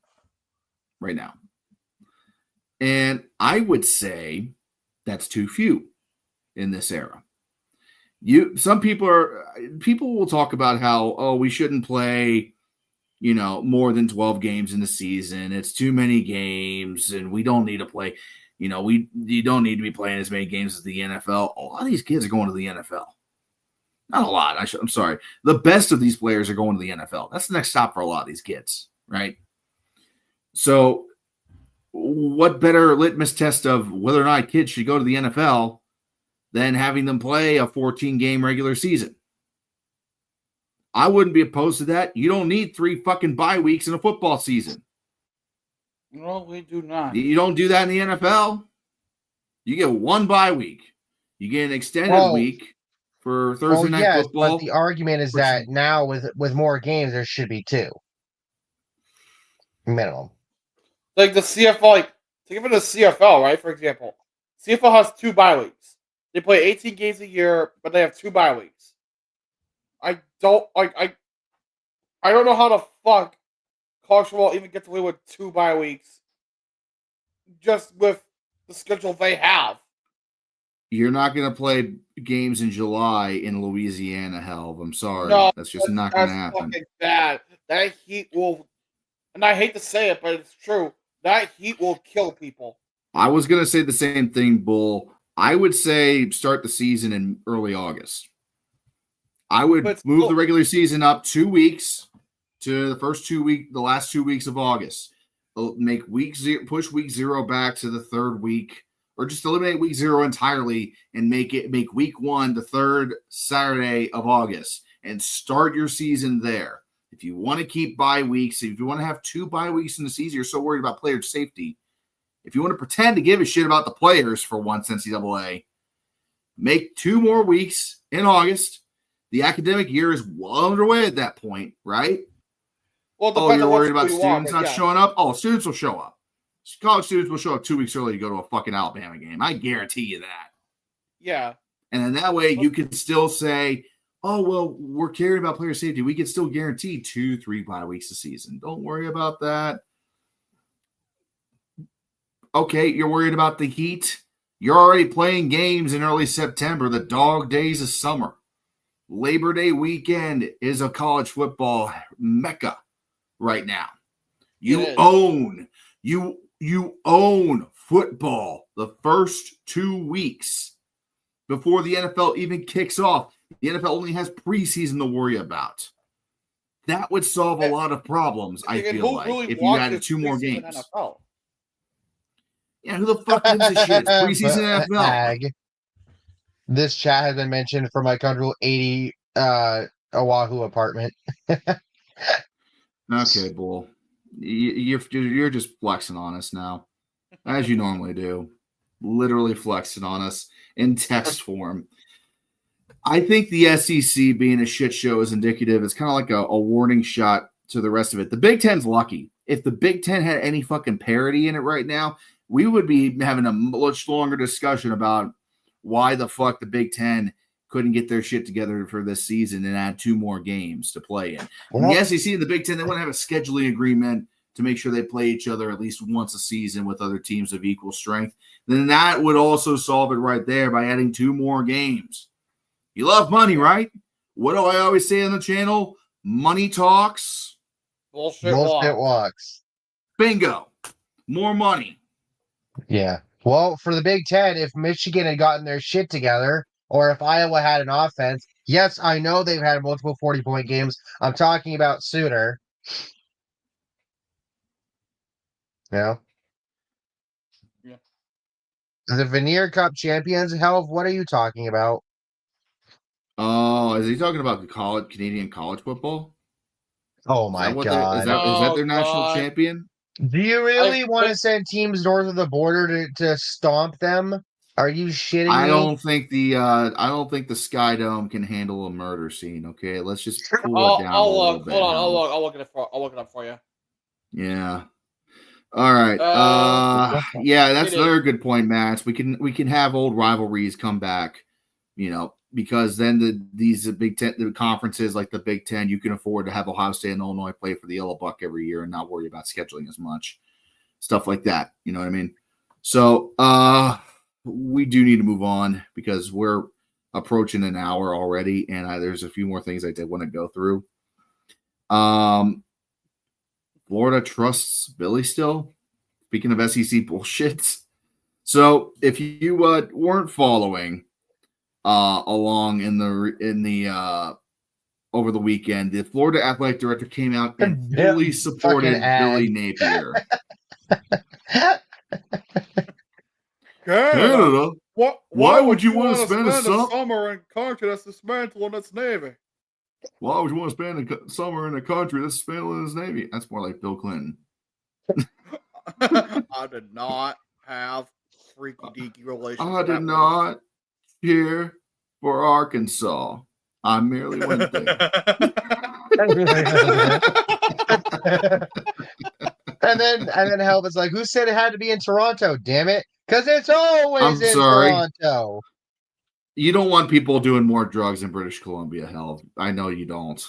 right now. And I would say that's too few in this era. Some people will talk about how, we shouldn't play, more than 12 games in the season. It's too many games and we don't need to play, you don't need to be playing as many games as the NFL. A lot of these kids are going to the NFL. Not a lot. I'm sorry. The best of these players are going to the NFL. That's the next stop for a lot of these kids, right? So what better litmus test of whether or not kids should go to the NFL than having them play a 14-game regular season? I wouldn't be opposed to that. You don't need 3 fucking bye weeks in a football season. No, we do not. You don't do that in the NFL. You get 1 bye week. You get an extended week for Thursday night football. But the argument is that now with more games, there should be 2 minimum. Like the CFL, like think of it as CFL, right? For example, CFL has 2 bye weeks. They play 18 games a year, but they have 2 bye weeks. I don't know how the fuck college football even gets away with 2 bye weeks just with the schedule they have. You're not going to play games in July in Louisiana, hell. I'm sorry. No, that's just not going to happen. Bad. That heat will, and I hate to say it, but it's true. That heat will kill people. I was going to say the same thing, Bull. I would say start the season in early August. I would move the regular season up 2 weeks to the last 2 weeks of August. Make push week 0 back to the 3rd week, or just eliminate week 0 entirely and make week 1 the 3rd Saturday of August and start your season there. If you want to keep bye weeks, if you want to have 2 bye weeks in the season, you're so worried about player safety. If you want to pretend to give a shit about the players for once, NCAA, make 2 more weeks in August. The academic year is well underway at that point, right? Well, you're worried about students not showing up? Oh, students will show up. College students will show up 2 weeks early to go to a fucking Alabama game. I guarantee you that. Yeah. And then that way you can still say, oh, well, we're caring about player safety. We can still guarantee 2-3 bye weeks a season. Don't worry about that. Okay, you're worried about the heat. You're already playing games in early September, the dog days of summer. Labor Day weekend is a college football mecca right now. You own football the first 2 weeks before the NFL even kicks off. The NFL only has preseason to worry about. That would solve a lot of problems, I feel like, if you added 2 more games. NFL? Yeah, who the fuck gives a shit? It's preseason NFL. This chat has been mentioned for my Control 80 Oahu apartment. Okay, Bull. You're just flexing on us now, as you normally do. Literally flexing on us in text form. I think the SEC being a shit show is indicative. It's kind of like a warning shot to the rest of it. The Big Ten's lucky. If the Big Ten had any fucking parity in it right now, we would be having a much longer discussion about why the fuck the Big Ten couldn't get their shit together for this season and add 2 more games to play in. Well, the SEC and the Big Ten, they want to have a scheduling agreement to make sure they play each other at least once a season with other teams of equal strength. Then that would also solve it right there by adding 2 more games. You love money, right? What do I always say on the channel? Money talks. Bullshit walks. Bingo. More money. Yeah. Well, for the Big Ten, if Michigan had gotten their shit together, or if Iowa had an offense, yes, I know they've had multiple 40-point games. I'm talking about sooner. Yeah. The Veneer Cup champions, hell, what are you talking about? Oh, is he talking about the Canadian college football? Oh my God. Is that their national champion? Do you really want to send teams north of the border to stomp them? Are you shitting me? I don't think the Sky Dome can handle a murder scene. Okay, let's just cool it down a little bit. Hold on, I'll look it up for you. Yeah. All right. Yeah, that's another good point, Matt. We can have old rivalries come back, because then these Big Ten, the conferences like the Big Ten, you can afford to have Ohio State and Illinois play for the Yellow Buck every year and not worry about scheduling as much. Stuff like that. You know what I mean? So we do need to move on because we're approaching an hour already, and there's a few more things I did want to go through. Florida trusts Billy still. Speaking of SEC bullshit. So if you weren't following, along in the over the weekend. The Florida athletic director came out and fully supported Billy Napier. Canada? Why would you want to spend a summer summer in a country that's dismantling its navy? Why would you want to spend a summer in a country that's dismantling its navy? That's more like Bill Clinton. I did not have freaky deaky relations. I did not care for Arkansas. I merely went there. and then Helvet's like, who said it had to be in Toronto? Damn it. Because it's always in Toronto. You don't want people doing more drugs in British Columbia, hell. I know you don't.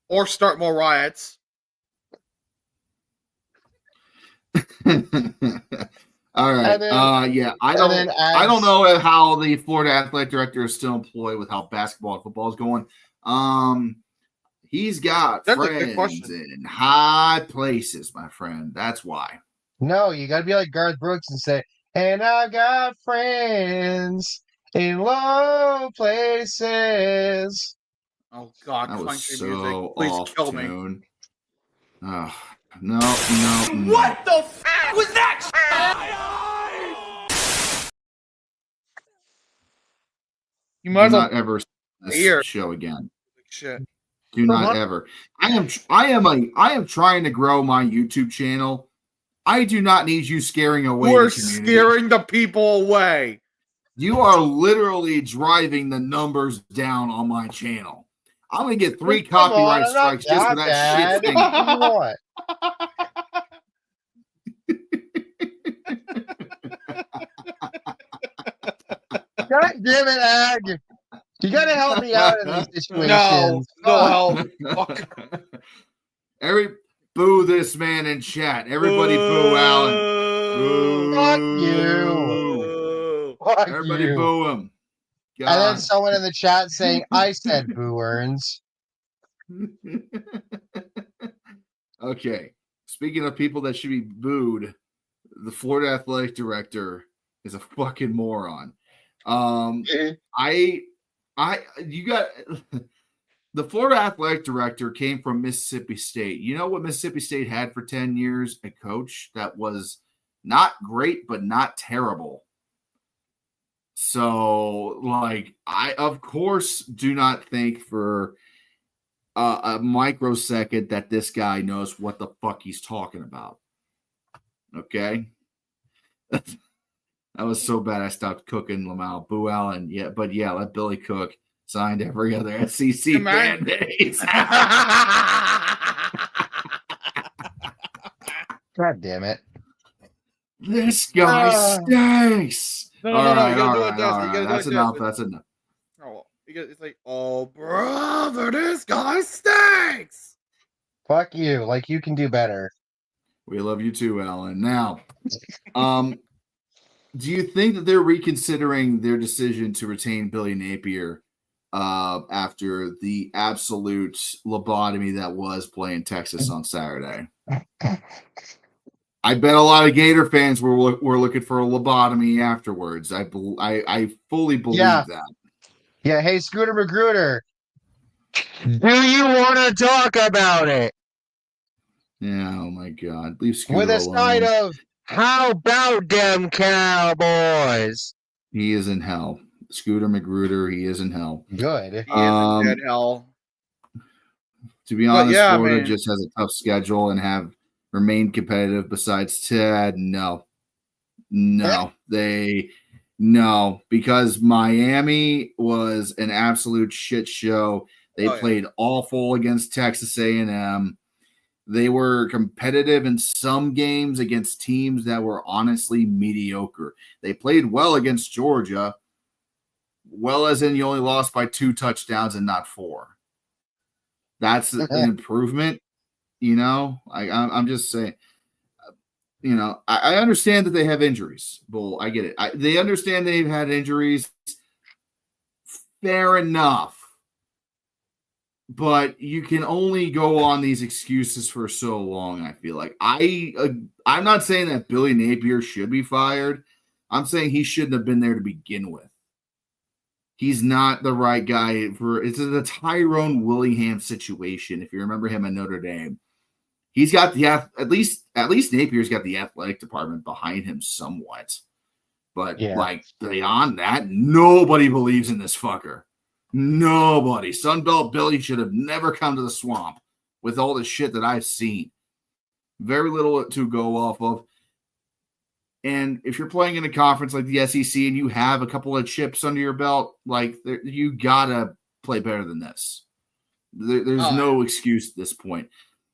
Or start more riots. All right. I don't know how the Florida athletic director is still employed with how basketball and football is going. He's got friends in high places, my friend. That's why. No, you got to be like Garth Brooks and say, and I've got friends in low places. Oh, God. That was so music. Please off kill tune. Oh, no. What the f was that? You might not ever see this show again. Shit. Do not ever. I am trying to grow my YouTube channel. I do not need you scaring away We're the community. scaring the people away. You are literally driving the numbers down on my channel. I'm going to get 3 copyright strikes just for that shit thing. What? God damn it, Ag. You got to help me out in these situations. No help. Boo this man in chat. Everybody boo Alan. Boo. Fuck you. Fuck Everybody you. boo him. God. And then someone in the chat saying, I said boo earns. Okay. Speaking of people that should be booed, the Florida athletic director is a fucking moron. The Florida athletic director came from Mississippi State. You know what Mississippi State had for 10 years? A coach that was not great, but not terrible. So, I, of course, do not think for a microsecond that this guy knows what the fuck he's talking about. Okay? That was so bad I stopped cooking Lamau. Boo Allen. Yeah, but yeah, let Billy cook. Signed every other SEC fan base. God damn it. This guy stinks. No. You gotta do it, That's enough. That's enough. Oh, it's like, oh, brother, this guy stinks. Fuck you. Like, you can do better. We love you too, Alan. Now, do you think that they're reconsidering their decision to retain Billy Napier after the absolute lobotomy that was playing Texas on Saturday? I bet a lot of Gator fans were looking for a lobotomy afterwards. I fully believe that. Yeah, hey, Scooter Magruder, do you want to talk about it? Yeah, oh my God. Leave Scooter with a alone. side of, how about them Cowboys? He is in hell. Scooter Magruder, he is in hell. Good. He is in dead hell. To be honest, Florida just has a tough schedule and have remained competitive besides Ted. No, because Miami was an absolute shit show. They played awful against Texas A&M. They were competitive in some games against teams that were honestly mediocre. They played well against Georgia, well as in you only lost by 2 touchdowns and not 4. That's an improvement, I'm just saying. I understand that they have injuries. Bull, I get it. They understand they've had injuries. Fair enough. But you can only go on these excuses for so long, I feel like. I'm not saying that Billy Napier should be fired. I'm saying he shouldn't have been there to begin with. He's not the right guy for it's the Tyrone Willingham situation. If you remember him at Notre Dame, he's got the at least Napier's got the athletic department behind him somewhat. But like beyond that, nobody believes in this fucker. Nobody. Sunbelt Billy should have never come to the swamp with all the shit that I've seen. Very little to go off of. And if you're playing in a conference like the SEC and you have a couple of chips under your belt, like you gotta play better than this. There's no excuse at this point.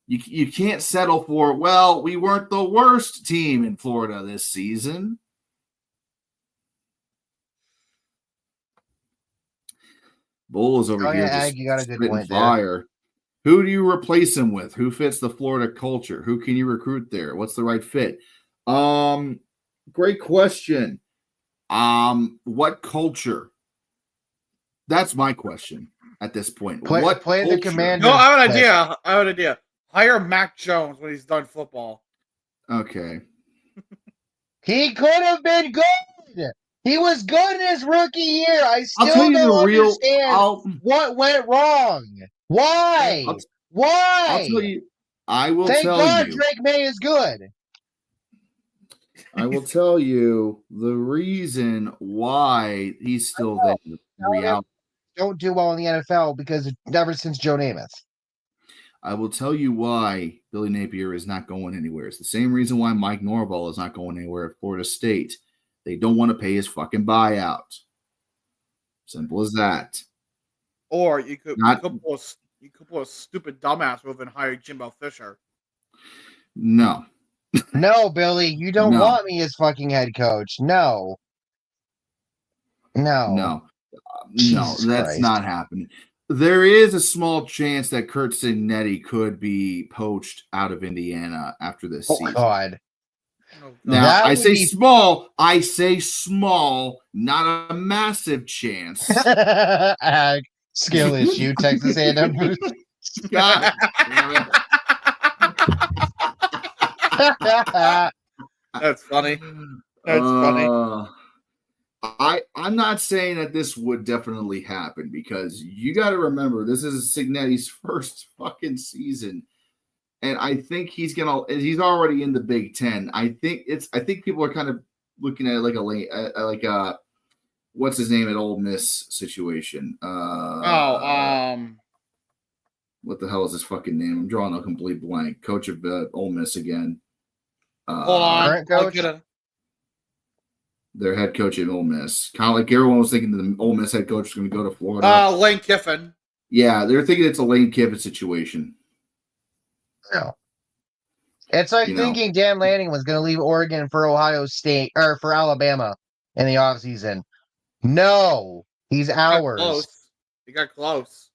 You can't settle for, well, we weren't the worst team in Florida this season. Bull is over here. Ag, you got a good point there. Who do you replace him with? Who fits the Florida culture? Who can you recruit there? What's the right fit? Great question. What culture? That's my question at this point. Play culture? The Commander. No, I have an idea. Hire Mac Jones when he's done football. Okay. He could have been good. He was good in his rookie year. I still don't understand what went wrong. Why? Why? I'll tell you. I will Thank tell God you. Drake May is good. I will tell you the reason why he's still there. Reality. Don't do well in the NFL because ever since Joe Namath. I will tell you why Billy Napier is not going anywhere. It's the same reason why Mike Norvell is not going anywhere at Florida State. They don't want to pay his fucking buyout. Simple as that. Or you could pull a stupid dumbass move and hire Jimbo Fisher. No. No, Billy, you don't want me as fucking head coach. No. That's not happening. There is a small chance that Curt Cignetti could be poached out of Indiana after this season. God. Now, I say small, not a massive chance. Ag, skill issue, Texas A&M. Got it. That's funny. That's funny. I'm not saying that this would definitely happen because you got to remember this is Cignetti's first fucking season, and I think he's already in the Big Ten. I think people are kind of looking at it like a what's his name at Ole Miss situation. What the hell is his fucking name? I'm drawing a complete blank. Coach of Ole Miss again. Hold on, current coach. Their head coach at Ole Miss. Kind of like everyone was thinking the Ole Miss head coach was going to go to Florida. Lane Kiffin. Yeah, they're thinking it's a Lane Kiffin situation. No. It's like thinking Dan Lanning was going to leave Oregon for Ohio State or for Alabama in the offseason. No, he's ours. He got close.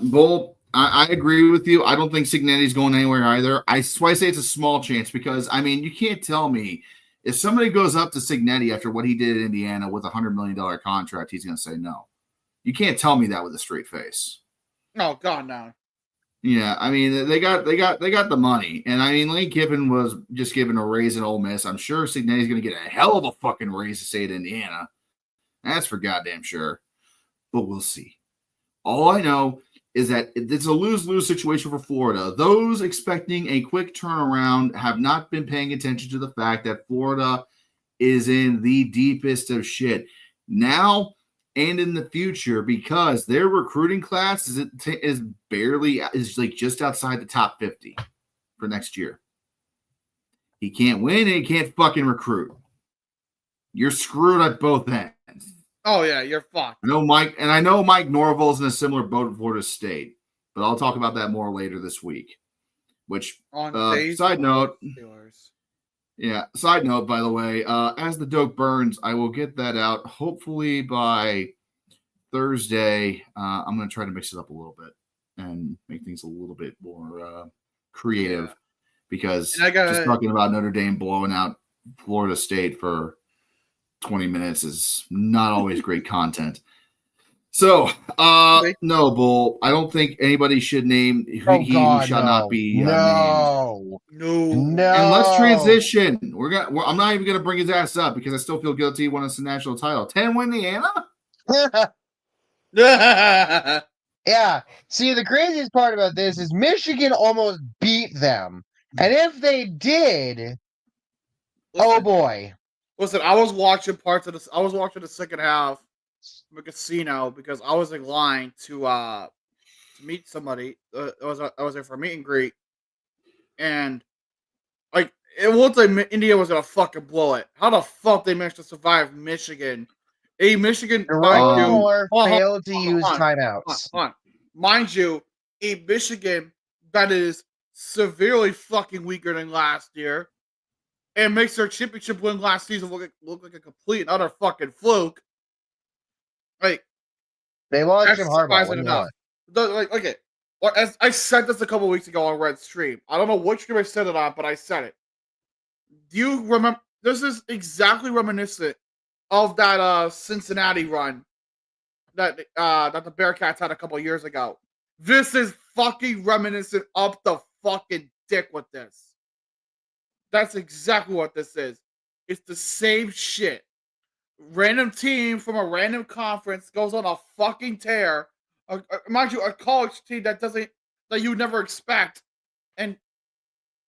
Bull, I agree with you. I don't think Cignetti's going anywhere either. That's why I say it's a small chance because, I mean, you can't tell me if somebody goes up to Cignetti after what he did in Indiana with a $100 million contract, he's going to say no. You can't tell me that with a straight face. Oh, God, no. Yeah, I mean, they got the money. And, I mean, Lane Kiffin was just given a raise in Ole Miss. I'm sure Cignetti's going to get a hell of a fucking raise to stay at Indiana. That's for goddamn sure. But we'll see. All I know is that it's a lose-lose situation for Florida. Those expecting a quick turnaround have not been paying attention to the fact that Florida is in the deepest of shit now and in the future because their recruiting class is like just outside the top 50 for next year. He can't win and he can't fucking recruit. You're screwed at both ends. Oh, yeah, you're fucked. I know Mike Norvell's in a similar boat in Florida State, but I'll talk about that more later this week. Which, side note, by the way, as the Doak burns, I will get that out hopefully by Thursday. I'm going to try to mix it up a little bit and make things a little bit more creative because just talking about Notre Dame blowing out Florida State for 20 minutes is not always great content. So, no, Bull. I don't think anybody should name who shall not be named. No. And let's transition. I'm not even going to bring his ass up because I still feel guilty he won us the national title. 10 win Indiana? Yeah. Yeah. See, the craziest part about this is Michigan almost beat them. And if they did, oh boy. Listen, I was watching parts of this. I was watching the second half from a casino because I was in line to meet somebody. I was there for a meet and greet, and like it looked like India was gonna fucking blow it. How the fuck they managed to survive Michigan? Michigan, mind Jerome you, Moore hold on, failed to use hold timeouts. on. Mind you, a Michigan that is severely fucking weaker than last year, and makes their championship win last season look like a complete and utter fucking fluke. Like They lost that's Jim Harbaugh. What surprising do you enough. want? Like, okay, well, as I said this a couple weeks ago on Red Stream. I don't know which stream I said it on, but I said it. Do you remember? This is exactly reminiscent of that Cincinnati run that the Bearcats had a couple years ago. This is fucking reminiscent up the fucking dick with this. That's exactly what this is. It's the same shit. Random team from a random conference goes on a fucking tear. Mind you, a college team that you would never expect, and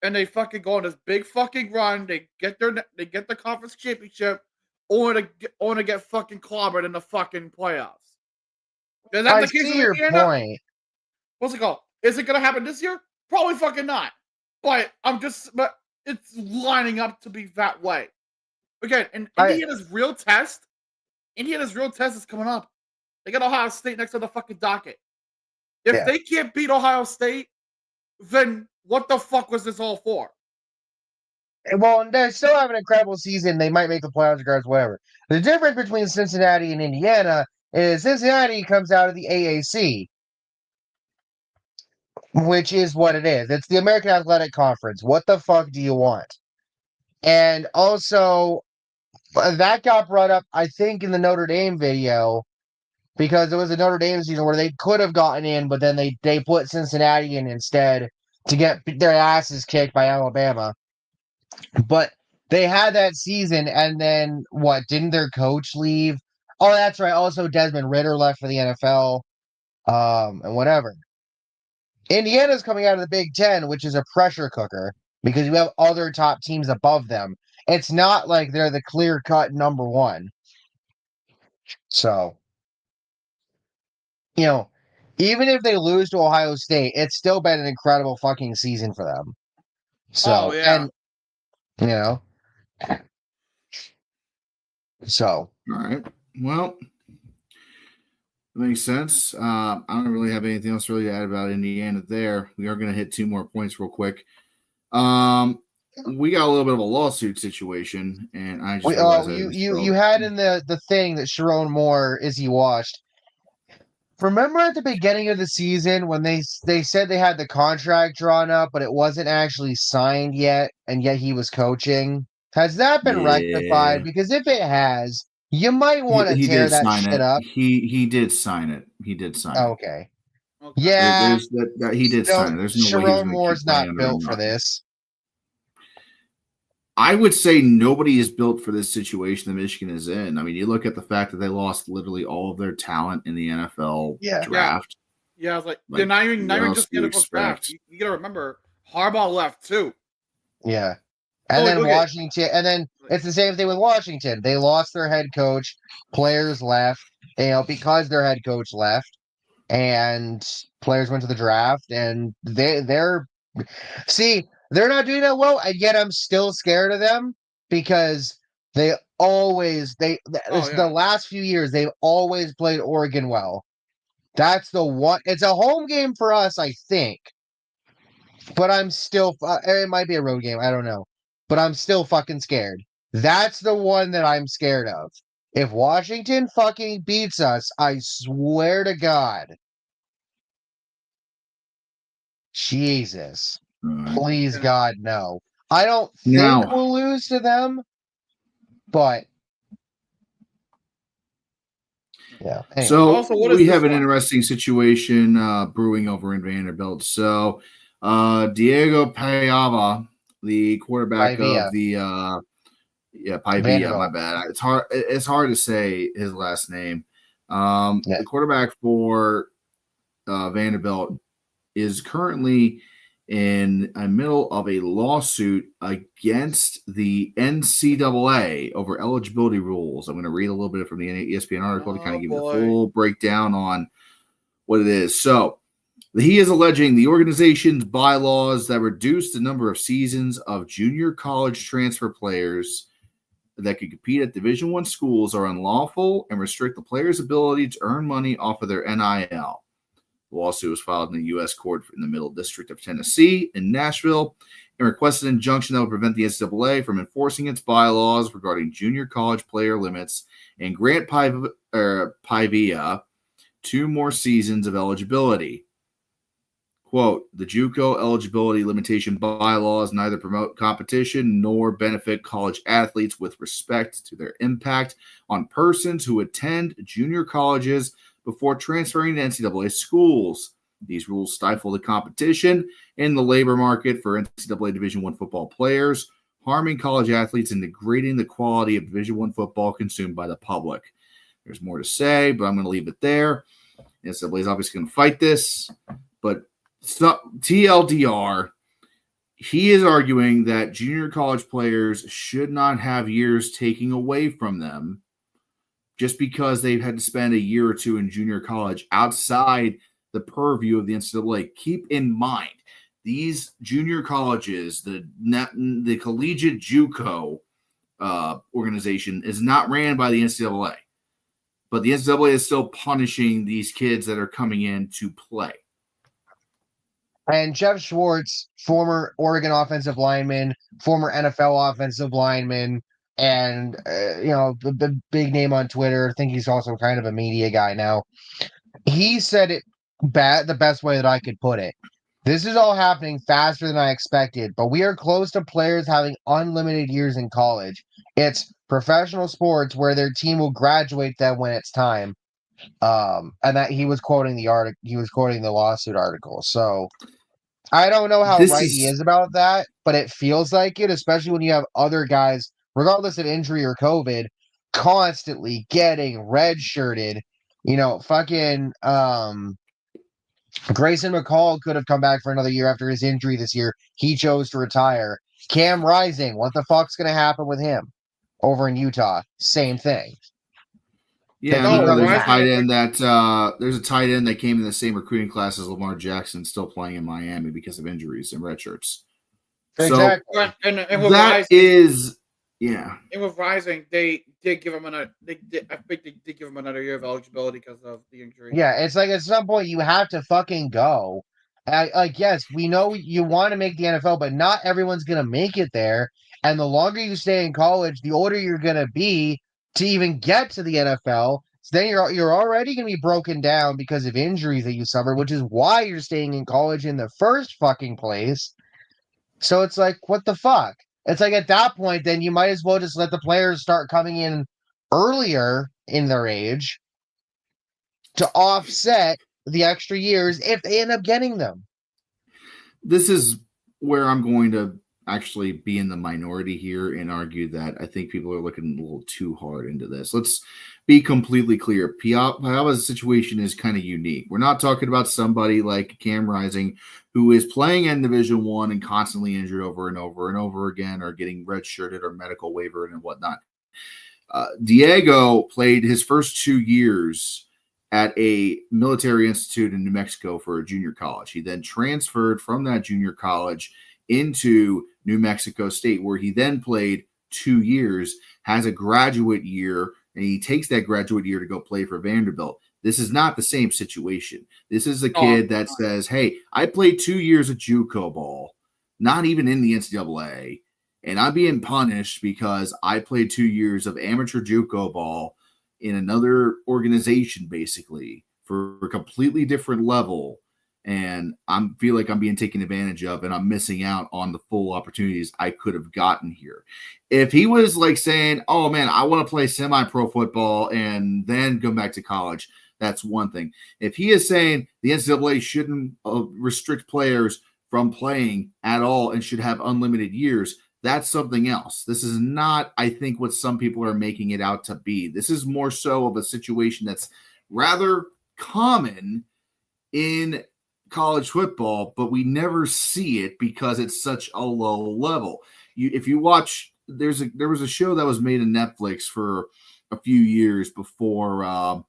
they fucking go on this big fucking run. They get the conference championship, only to get fucking clobbered in the fucking playoffs. Is that I the case see with your Indiana? point. What's it called? Is it gonna happen this year? Probably fucking not. But it's lining up to be that way. Again, and Indiana's real test is coming up. They got Ohio State next to the fucking docket. If they can't beat Ohio State, then what the fuck was this all for? Well, they still have an incredible season. They might make the playoffs, regardless, whatever. The difference between Cincinnati and Indiana is Cincinnati comes out of the AAC, which is what it is. It's the American Athletic Conference. What the fuck do you want? And also, that got brought up, I think, in the Notre Dame video, because it was a Notre Dame season where they could have gotten in, but then they put Cincinnati in instead to get their asses kicked by Alabama. But they had that season, and then what? Didn't their coach leave? Oh, that's right. Also, Desmond Ritter left for the NFL, and whatever. Indiana's coming out of the Big Ten, which is a pressure cooker because you have other top teams above them. It's not like they're the clear-cut number one. So, even if they lose to Ohio State, it's still been an incredible fucking season for them. So, yeah. And so. All right. Well, that makes sense. I don't really have anything else really to add about Indiana there. We are going to hit 2 more points real quick. We got a little bit of a lawsuit situation, and I just realized you had in the thing that Sharon Moore is he washed. Remember at the beginning of the season when they said they had the contract drawn up, but it wasn't actually signed yet, and yet he was coaching? Has that been rectified? Because if it has, you might want to tear that shit up. He did sign it. He did sign it. Okay. Yeah. He did sign it. There's no way Sharon Moore's not built for this. I would say nobody is built for this situation that Michigan is in. I mean, you look at the fact that they lost literally all of their talent in the NFL draft. Yeah, I was like they're not even just going to draft. You got to remember, Harbaugh left too. Yeah. And then Washington, and then it's the same thing with Washington. They lost their head coach, players left, because their head coach left, and players went to the draft, and they're not doing that well, and yet I'm still scared of them because the last few years they've always played Oregon well. That's the one. It's a home game for us, I think, but I'm still. It might be a road game. I don't know. But I'm still fucking scared. That's the one that I'm scared of. If Washington fucking beats us, I swear to God. Jesus. Please, God, no. I don't think we'll lose to them, but yeah. Anyway. So also, we have an interesting situation brewing over in Vanderbilt. So Diego Paiva, the quarterback of the Paiva, my bad. It's hard to say his last name. The quarterback for Vanderbilt is currently in the middle of a lawsuit against the NCAA over eligibility rules. I'm going to read a little bit from the ESPN article to kind of give you the full breakdown on what it is. So he is alleging the organization's bylaws that reduce the number of seasons of junior college transfer players that could compete at Division I schools are unlawful and restrict the players' ability to earn money off of their NIL. The lawsuit was filed in the U.S. Court in the Middle District of Tennessee in Nashville and requested an injunction that would prevent the NCAA from enforcing its bylaws regarding junior college player limits and grant Pavia 2 more seasons of eligibility. Quote, the JUCO eligibility limitation bylaws neither promote competition nor benefit college athletes with respect to their impact on persons who attend junior colleges before transferring to NCAA schools. These rules stifle the competition in the labor market for NCAA Division I football players, harming college athletes and degrading the quality of Division I football consumed by the public. There's more to say, but I'm going to leave it there. NCAA is obviously going to fight this, but TLDR, he is arguing that junior college players should not have years taken away from them just because they've had to spend a year or 2 in junior college outside the purview of the NCAA. Keep in mind, these junior colleges, the collegiate JUCO organization is not ran by the NCAA, but the NCAA is still punishing these kids that are coming in to play. And Jeff Schwartz, former Oregon offensive lineman, former NFL offensive lineman, and the big name on Twitter. I think he's also kind of a media guy now. He said it the best way that I could put it. This is all happening faster than I expected, but we are close to players having unlimited years in college. It's professional sports where their team will graduate them when it's time. And that he was quoting the article. He was quoting the lawsuit article. So I don't know how he is about that, but it feels like it, especially when you have other guys, regardless of injury or COVID, constantly getting red-shirted. Fucking Grayson McCall could have come back for another year after his injury this year. He chose to retire. Cam Rising, what the fuck's going to happen with him over in Utah? Same thing. Yeah, there's a tight end that came in the same recruiting class as Lamar Jackson, still playing in Miami because of injuries and red shirts. Exactly. So and with Rising, they did give him another. I think they did give him another year of eligibility because of the injury. Yeah, it's like at some point you have to fucking go. Yes, we know you want to make the NFL, but not everyone's gonna make it there. And the longer you stay in college, the older you're gonna be to even get to the NFL. So then you're already gonna be broken down because of injuries that you suffer, which is why you're staying in college in the first fucking place. So it's like, what the fuck? It's like at that point, then you might as well just let the players start coming in earlier in their age to offset the extra years if they end up getting them. This is where I'm going to actually be in the minority here and argue that I think people are looking a little too hard into this. Let's be completely clear. Piava's situation is kind of unique. We're not talking about somebody like Cam Rising who is playing in Division I and constantly injured over and over and over again, or getting redshirted or medical waiver and whatnot. Diego played his first 2 years at a military institute in New Mexico for a junior college. He then transferred from that junior college into New Mexico State, where he then played 2 years, has a graduate year, and he takes that graduate year to go play for Vanderbilt. This is not the same situation. This is a kid that says, hey, I played 2 years of JUCO ball, not even in the NCAA, and I'm being punished because I played 2 years of amateur JUCO ball in another organization, basically, for a completely different level. And I feel like I'm being taken advantage of, and I'm missing out on the full opportunities I could have gotten here. If he was like saying, oh man, I want to play semi-pro football and then go back to college, that's one thing. If he is saying the NCAA shouldn't restrict players from playing at all and should have unlimited years, that's something else. This is not, I think, what some people are making it out to be. This is more so of a situation that's rather common in college football, but we never see it because it's such a low level. If you watch, there was a show that was made in Netflix for a few years before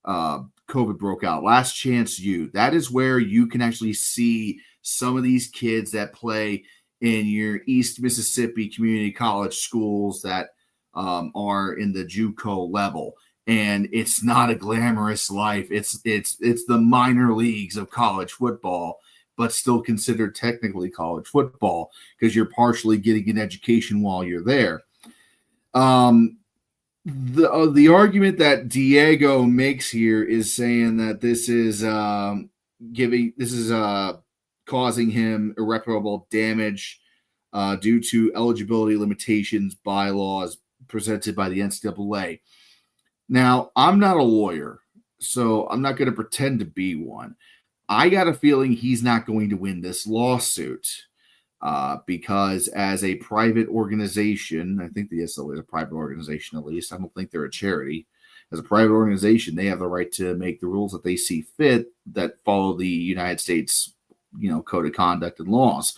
COVID broke out. Last Chance U. That is where you can actually see some of these kids that play in your East Mississippi community college schools that are in the JUCO level. And it's not a glamorous life. It's the minor leagues of college football, but still considered technically college football because you're partially getting an education while you're there. The argument that Diego makes here is saying that this is causing him irreparable damage due to eligibility limitations bylaws presented by the NCAA. Now, I'm not a lawyer, so I'm not going to pretend to be one. I got a feeling he's not going to win this lawsuit because as a private organization, I think the SLA is a private organization at least. I don't think they're a charity. As a private organization, they have the right to make the rules that they see fit that follow the United States, code of conduct and laws.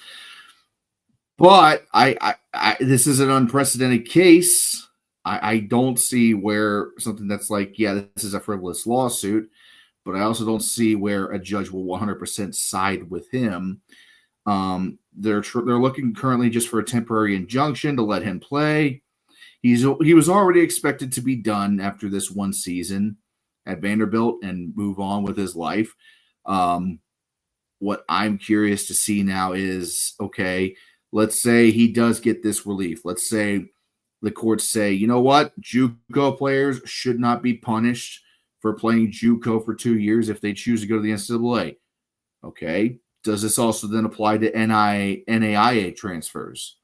But I this is an unprecedented case. I don't see where something that's like, yeah, this is a frivolous lawsuit, but I also don't see where a judge will 100% side with him. They're looking currently just for a temporary injunction to let him play. He was already expected to be done after this one season at Vanderbilt and move on with his life. What I'm curious to see now is, okay, let's say he does get this relief. Let's say the courts say, you know what, JUCO players should not be punished for playing JUCO for 2 years if they choose to go to the NCAA. Okay. Does this also then apply to NAIA transfers?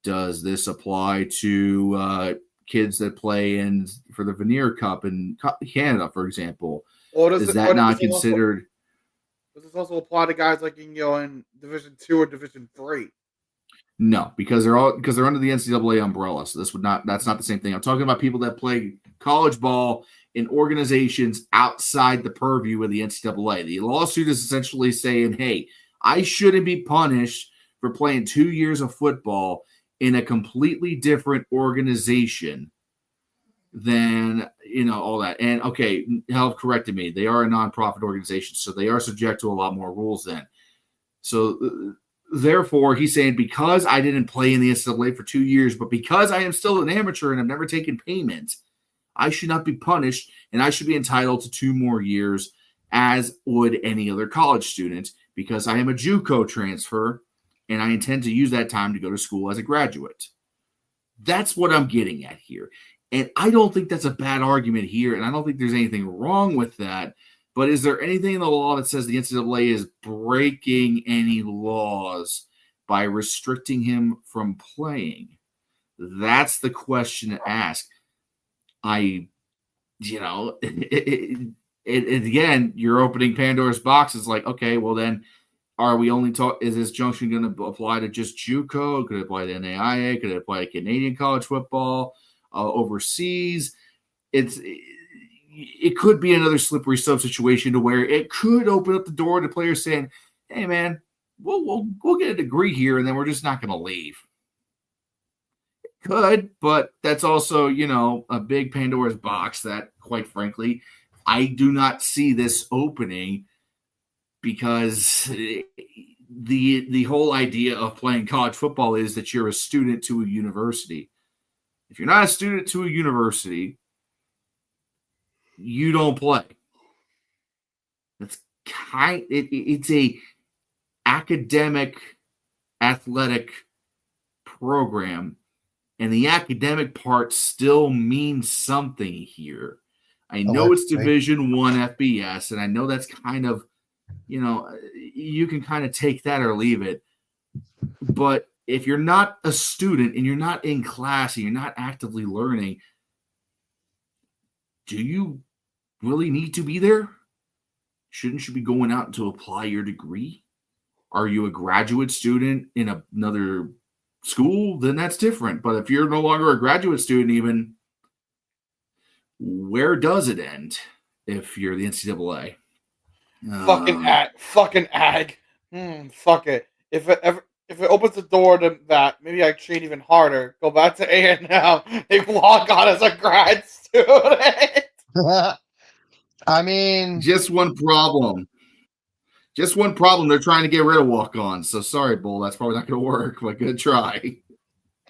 Does this apply to kids that play for the Vanier Cup in Canada, for example? Is that not considered? Does this also apply to guys like in Division II or Division III? No, because they're under the NCAA umbrella. So that's not the same thing. I'm talking about people that play college ball in organizations outside the purview of the NCAA. The lawsuit is essentially saying, hey, I shouldn't be punished for playing 2 years of football in a completely different organization than, all that. And okay, Health corrected me. They are a nonprofit organization, so they are subject to a lot more rules then. So therefore, he's saying because I didn't play in the NCAA for 2 years, but because I am still an amateur and I've never taken payment, I should not be punished, and I should be entitled to 2 more years, as would any other college student, because I am a JUCO transfer, and I intend to use that time to go to school as a graduate. That's what I'm getting at here. And I don't think that's a bad argument here, and I don't think there's anything wrong with that. But is there anything in the law that says the NCAA is breaking any laws by restricting him from playing? That's the question to ask. Again, you're opening Pandora's box. It's like, okay, well then, are we only is this junction going to apply to just JUCO? Could it apply to NAIA? Could it apply to Canadian college football overseas? It could be another slippery slope situation to where it could open up the door to players saying, hey man, we'll get a degree here and then we're just not going to leave. It could, but that's also, a big Pandora's box that, quite frankly, I do not see this opening because the whole idea of playing college football is that you're a student to a university. If you're not a student to a university, you don't play. It's a academic athletic program, and the academic part still means something here. I know it's Division I FBS, and I know that's kind of, you can kind of take that or leave it. But if you're not a student and you're not in class and you're not actively learning, do you really need to be there? Shouldn't you be going out to apply your degree? Are you a graduate student in another school? Then that's different. But if you're no longer a graduate student, even, where does it end? if you're the NCAA. Fucking ag. Fuck it. If it opens the door to that, maybe I train even harder. Go back to A&M. They walk on as a grad student. I mean, just one problem. They're trying to get rid of walk-ons. So sorry, Bull. That's probably not going to work, but good try.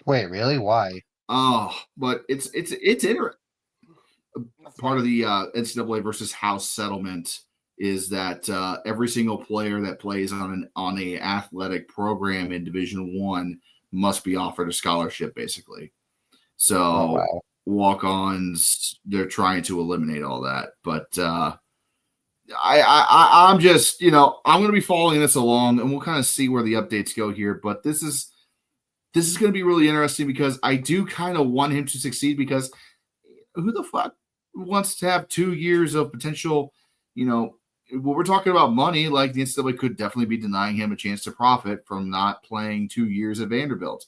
wait, really? Why? Oh, but it's interesting. Part of the NCAA versus House settlement is that every single player that plays on a athletic program in Division I must be offered a scholarship, basically. So walk-ons, they're trying to eliminate all that. But I'm just, I'm going to be following this along, and we'll kind of see where the updates go here. But this is going to be really interesting because I do kind of want him to succeed, because who the fuck wants to have 2 years of potential, when we're talking about money, like the NCAA could definitely be denying him a chance to profit from not playing 2 years at Vanderbilt.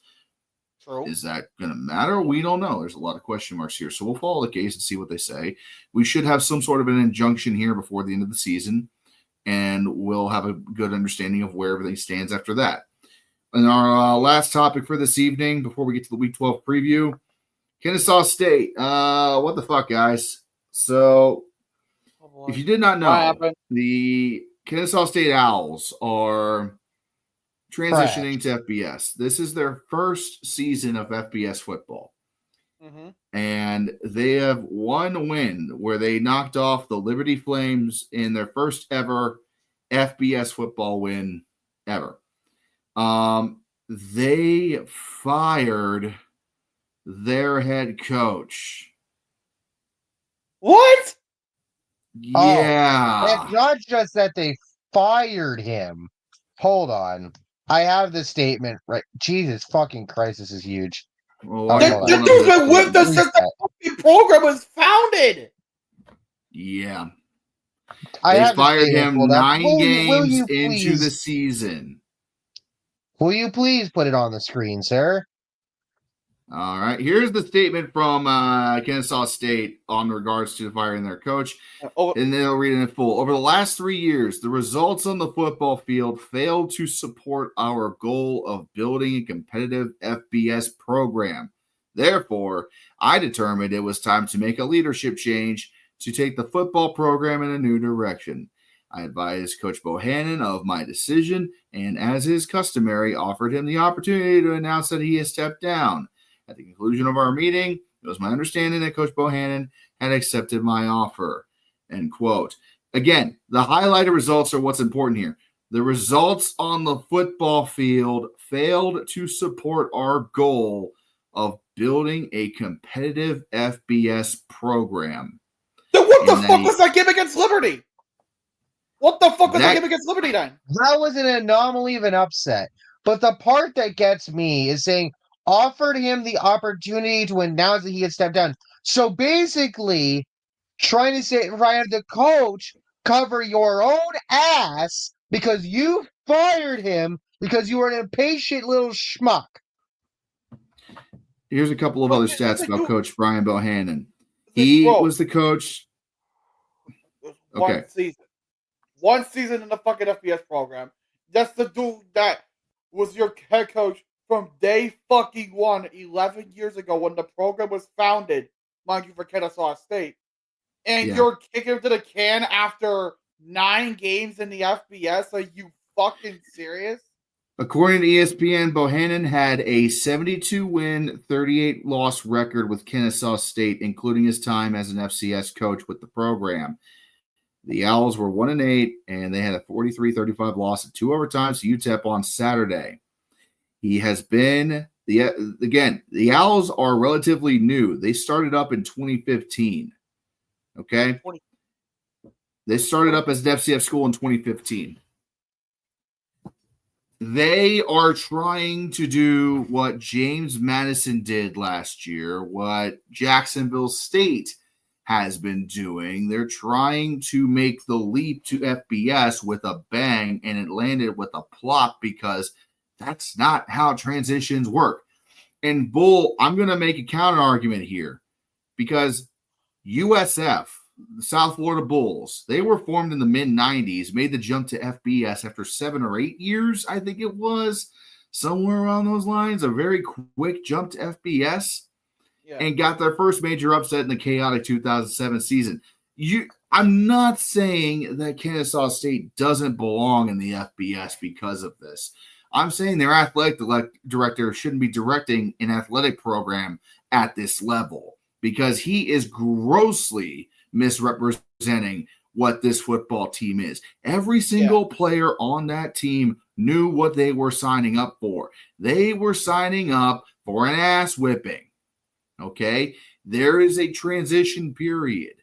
True. Is that going to matter? We don't know. There's a lot of question marks here. So we'll follow the case and see what they say. We should have some sort of an injunction here before the end of the season, and we'll have a good understanding of where everything stands after that. And our last topic for this evening, before we get to the Week 12 preview, Kennesaw State. What the fuck, guys? So, if you did not know, the Kennesaw State Owls are transitioning to FBS. This is their first season of FBS football. Mm-hmm. And they have one win where they knocked off the Liberty Flames in their first ever FBS football win ever. They fired their head coach. What? Yeah. It's not just that they fired him. Hold on. I have the statement right. Jesus fucking Christ, this is huge. Well, The dude's been with us since the fucking program was founded. Yeah. They fired him 9 games into the season. Will you please put it on the screen, sir? All right. Here's the statement from Kennesaw State on regards to firing their coach. And they'll read it in full. Over the last 3 years, the results on the football field failed to support our goal of building a competitive FBS program. Therefore, I determined it was time to make a leadership change to take the football program in a new direction. I advised Coach Bohannon of my decision, and as is customary, offered him the opportunity to announce that he has stepped down. At the conclusion of our meeting, it was my understanding that Coach Bohannon had accepted my offer. End quote. Again, the highlighted results are what's important here. The results on the football field failed to support our goal of building a competitive FBS program. Then what the fuck was that game against Liberty? What the fuck was that game against Liberty then? That was an anomaly of an upset. But the part that gets me is saying offered him the opportunity to announce that he had stepped down. So basically, trying to say, Ryan, the coach, cover your own ass because you fired him because you were an impatient little schmuck. Here's a couple of other stats about Coach Brian Bohannon. He was the coach. Okay. One season in the fucking FBS program. That's the dude that was your head coach from day fucking one 11 years ago when the program was founded, mind you, for Kennesaw State. And you're kicking him to the can after 9 games in the FBS? Are you fucking serious? According to ESPN, Bohannon had a 72-win, 38-loss record with Kennesaw State, including his time as an FCS coach with the program. The Owls were 1-8, and they had a 43-35 loss at 2 overtimes to UTEP on Saturday. He has been the Owls are relatively new. They started up in 2015. Okay, they started up as an FCS school in 2015. They are trying to do what James Madison did last year, what Jacksonville State has been doing. They're trying to make the leap to FBS with a bang, and it landed with a plop because that's not how transitions work. And Bull, I'm going to make a counter argument here because USF, the South Florida Bulls. They were formed in the mid-90s, made the jump to FBS after 7 or 8 years, I think it was, somewhere around those lines, a very quick jump to FBS, and got their first major upset in the chaotic 2007 season. I'm not saying that Kennesaw State doesn't belong in the FBS because of this. I'm saying their athletic director shouldn't be directing an athletic program at this level because he is grossly misrepresenting what this football team is. Every single player on that team knew what they were signing up for. They were signing up for an ass whipping. Okay? There is a transition period.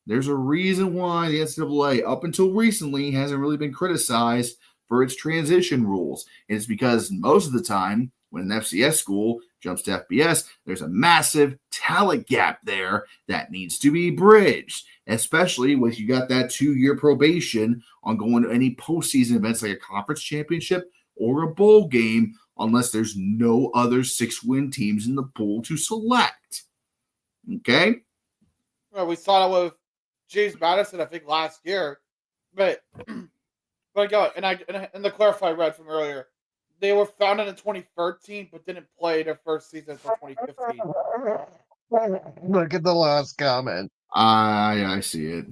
There's a reason why the NCAA, up until recently, hasn't really been criticized for its transition rules. And it's because most of the time, when an FCS school jumps to FBS, there's a massive talent gap there that needs to be bridged, especially when you got that 2-year probation on going to any postseason events like a conference championship or a bowl game, unless there's no other 6-win teams in the pool to select. Okay? Well, we saw that with James Madison, I think, last year. But go and the clarify read from earlier. They were founded in 2013, but didn't play their first season until 2015. Look at the last comment. I see it.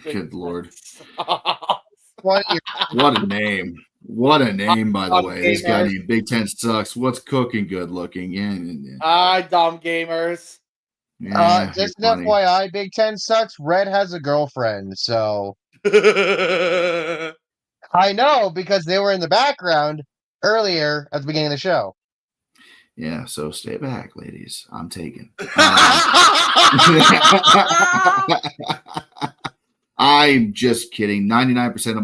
Good Lord. What a name. What a name, by the way. This guy named Big Ten Sucks. What's cooking good looking? Yeah. Dumb gamers. Yeah, just an FYI, Big Ten Sucks. Red has a girlfriend, so I know because they were in the background earlier at the beginning of the show. Yeah, so stay back, ladies. I'm taken. I'm just kidding. 99% of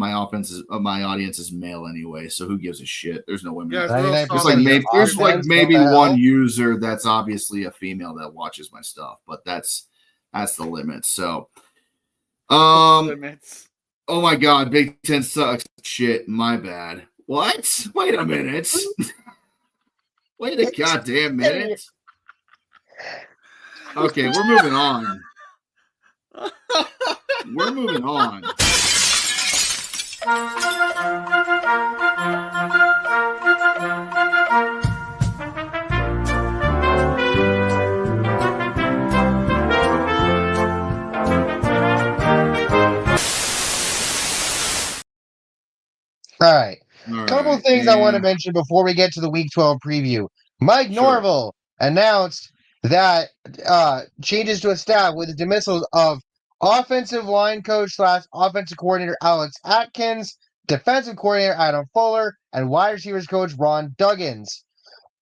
my audience is male anyway, so who gives a shit? There's no women. Yeah, there's maybe one user that's obviously a female that watches my stuff, but that's the limit. So, limits. Oh my God, Big Ten Sucks. Shit, my bad. What? Wait a minute. Wait a goddamn minute. Okay, we're moving on. We're moving on. All right. Couple of things I want to mention before we get to the Week 12 preview. Mike Norville announced that changes to his staff with the dismissals of offensive line coach / offensive coordinator Alex Atkins, defensive coordinator Adam Fuller, and wide receivers coach Ron Duggins.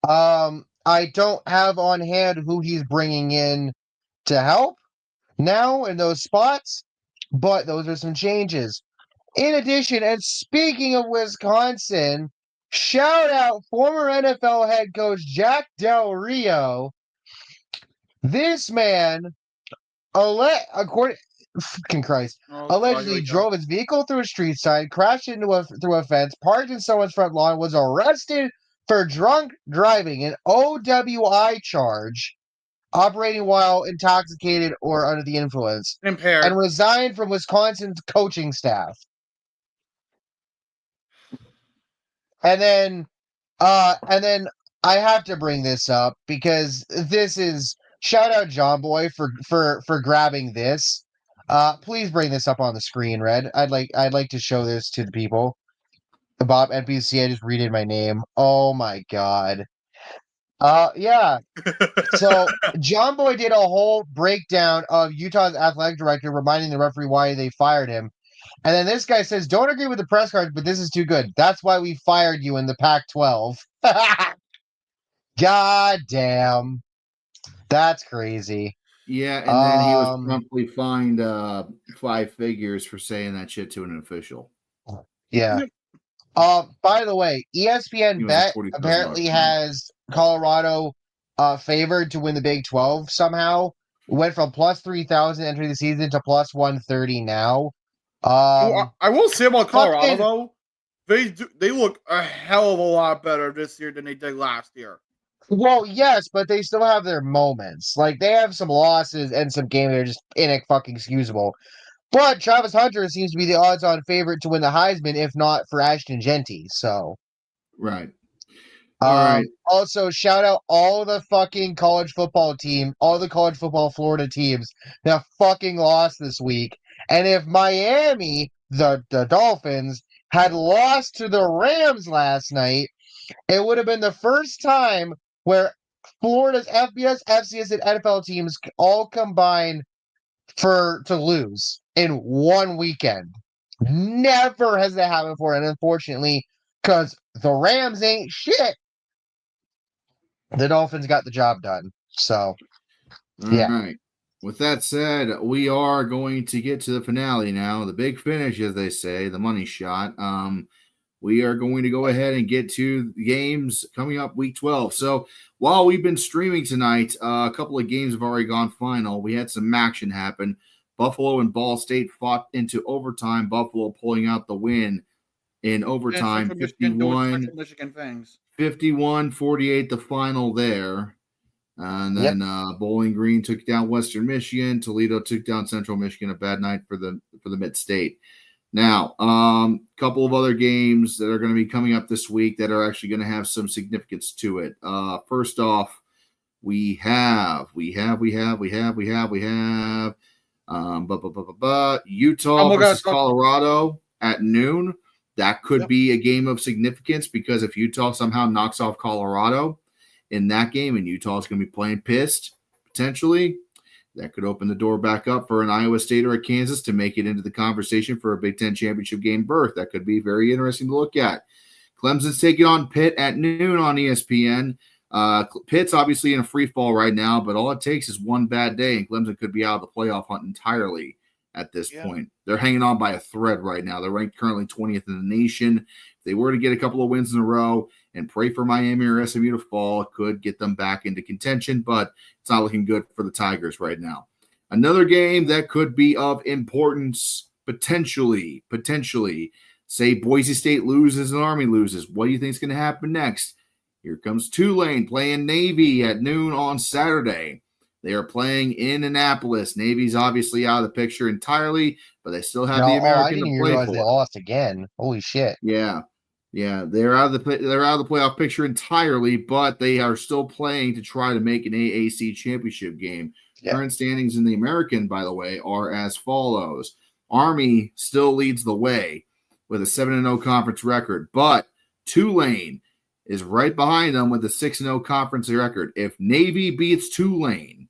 I don't have on hand who he's bringing in to help now in those spots, but those are some changes. In addition, and speaking of Wisconsin, shout out former NFL head coach Jack Del Rio. This man, allegedly drove his vehicle through a street sign, crashed through a fence, parked in someone's front lawn, was arrested for drunk driving, an OWI charge, operating while intoxicated or under the influence, impaired, and resigned from Wisconsin's coaching staff. And then I have to bring this up because this is shout out John Boy for grabbing this. Please bring this up on the screen, Red. I'd like to show this to the people. Bob NPC, I just redid my name. Oh my god. Yeah. So John Boy did a whole breakdown of Utah's athletic director, reminding the referee why they fired him. And then this guy says, don't agree with the press cards, but this is too good. That's why we fired you in the Pac-12. God damn. That's crazy. Yeah, and then he was promptly fined 5 figures for saying that shit to an official. Yeah. By the way, ESPN Bet apparently has Colorado favored to win the Big 12 somehow. Went from plus 3,000 entering the season to plus 130 now. I will say about Colorado, though, they look a hell of a lot better this year than they did last year. Well, yes, but they still have their moments. Like they have some losses and some games that are just inexcusable. But Travis Hunter seems to be the odds-on favorite to win the Heisman, if not for Ashton Genty. So, Right. All right. also shout out all the fucking college football team, all the college football Florida teams that fucking lost this week. And if Miami, the Dolphins, had lost to the Rams last night, it would have been the first time where Florida's FBS, FCS, and NFL teams all combined to lose in one weekend. Never has that happened before, and unfortunately, because the Rams ain't shit, the Dolphins got the job done. So, All yeah. right. With that said, we are going to get to the finale now, the big finish, as they say, the money shot. We are going to go ahead and get to the games coming up week 12. So while we've been streaming tonight, a couple of games have already gone final. We had some action happen. Buffalo and Ball State fought into overtime. Buffalo pulling out the win in overtime, Central Michigan doing 51, Central Michigan things. 51-48 the final there. And then Bowling Green took down Western Michigan. Toledo took down Central Michigan. A bad night for the Mid-State. Now, a couple of other games that are going to be coming up this week that are actually going to have some significance to it. First off, we have Utah versus Colorado at noon. That could be a game of significance because if Utah somehow knocks off Colorado in that game and Utah is going to be playing pissed, potentially, that could open the door back up for an Iowa State or a Kansas to make it into the conversation for a Big Ten championship game berth. That could be very interesting to look at. Clemson's taking on Pitt at noon on ESPN. Pitt's obviously in a free fall right now, but all it takes is one bad day, and Clemson could be out of the playoff hunt entirely at this point. They're hanging on by a thread right now. They're ranked currently 20th in the nation. If they were to get a couple of wins in a row and pray for Miami or SMU to fall, it could get them back into contention, but it's not looking good for the Tigers right now. Another game that could be of importance, potentially, say Boise State loses and Army loses. What do you think is going to happen next? Here comes Tulane playing Navy at noon on Saturday. They are playing in Annapolis. Navy's obviously out of the picture entirely, but they still have the American to play for. They lost again. Holy shit! Yeah, they're out of the playoff picture entirely, but they are still playing to try to make an AAC championship game. Yeah. Current standings in the American, by the way, are as follows: Army still leads the way with a 7-0 conference record, but Tulane is right behind them with a 6-0 conference record. If Navy beats Tulane,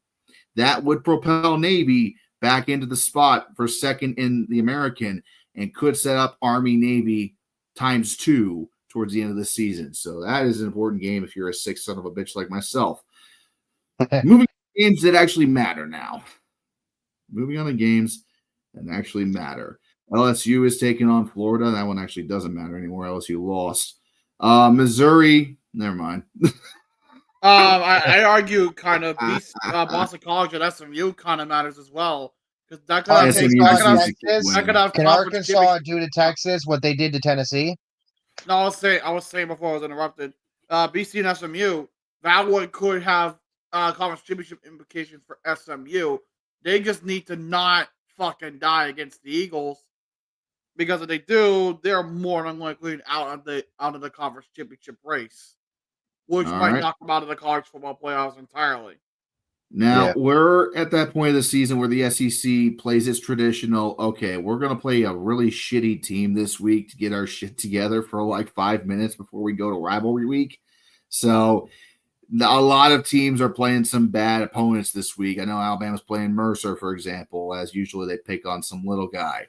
that would propel Navy back into the spot for second in the American and could set up Army-Navy ×2 towards the end of the season. So that is an important game if you're a sick son of a bitch like myself. Moving on to games that actually matter now. Moving on to games that actually matter. LSU is taking on Florida. That one actually doesn't matter anymore. LSU lost. Missouri, never mind. I argue kind of Boston College and SMU kind of matters as well because that could have Can Arkansas do to Texas what they did to Tennessee? No, I was saying before I was interrupted. BC and SMU, that one could have conference championship implications for SMU. They just need to not fucking die against the Eagles. Because if they do, they're more than likely out of the conference championship race, which might knock them out of the college football playoffs entirely. Now, we're at that point of the season where the SEC plays its traditional, okay, we're going to play a really shitty team this week to get our shit together for like 5 minutes before we go to rivalry week. So a lot of teams are playing some bad opponents this week. I know Alabama's playing Mercer, for example. As usually, they pick on some little guy.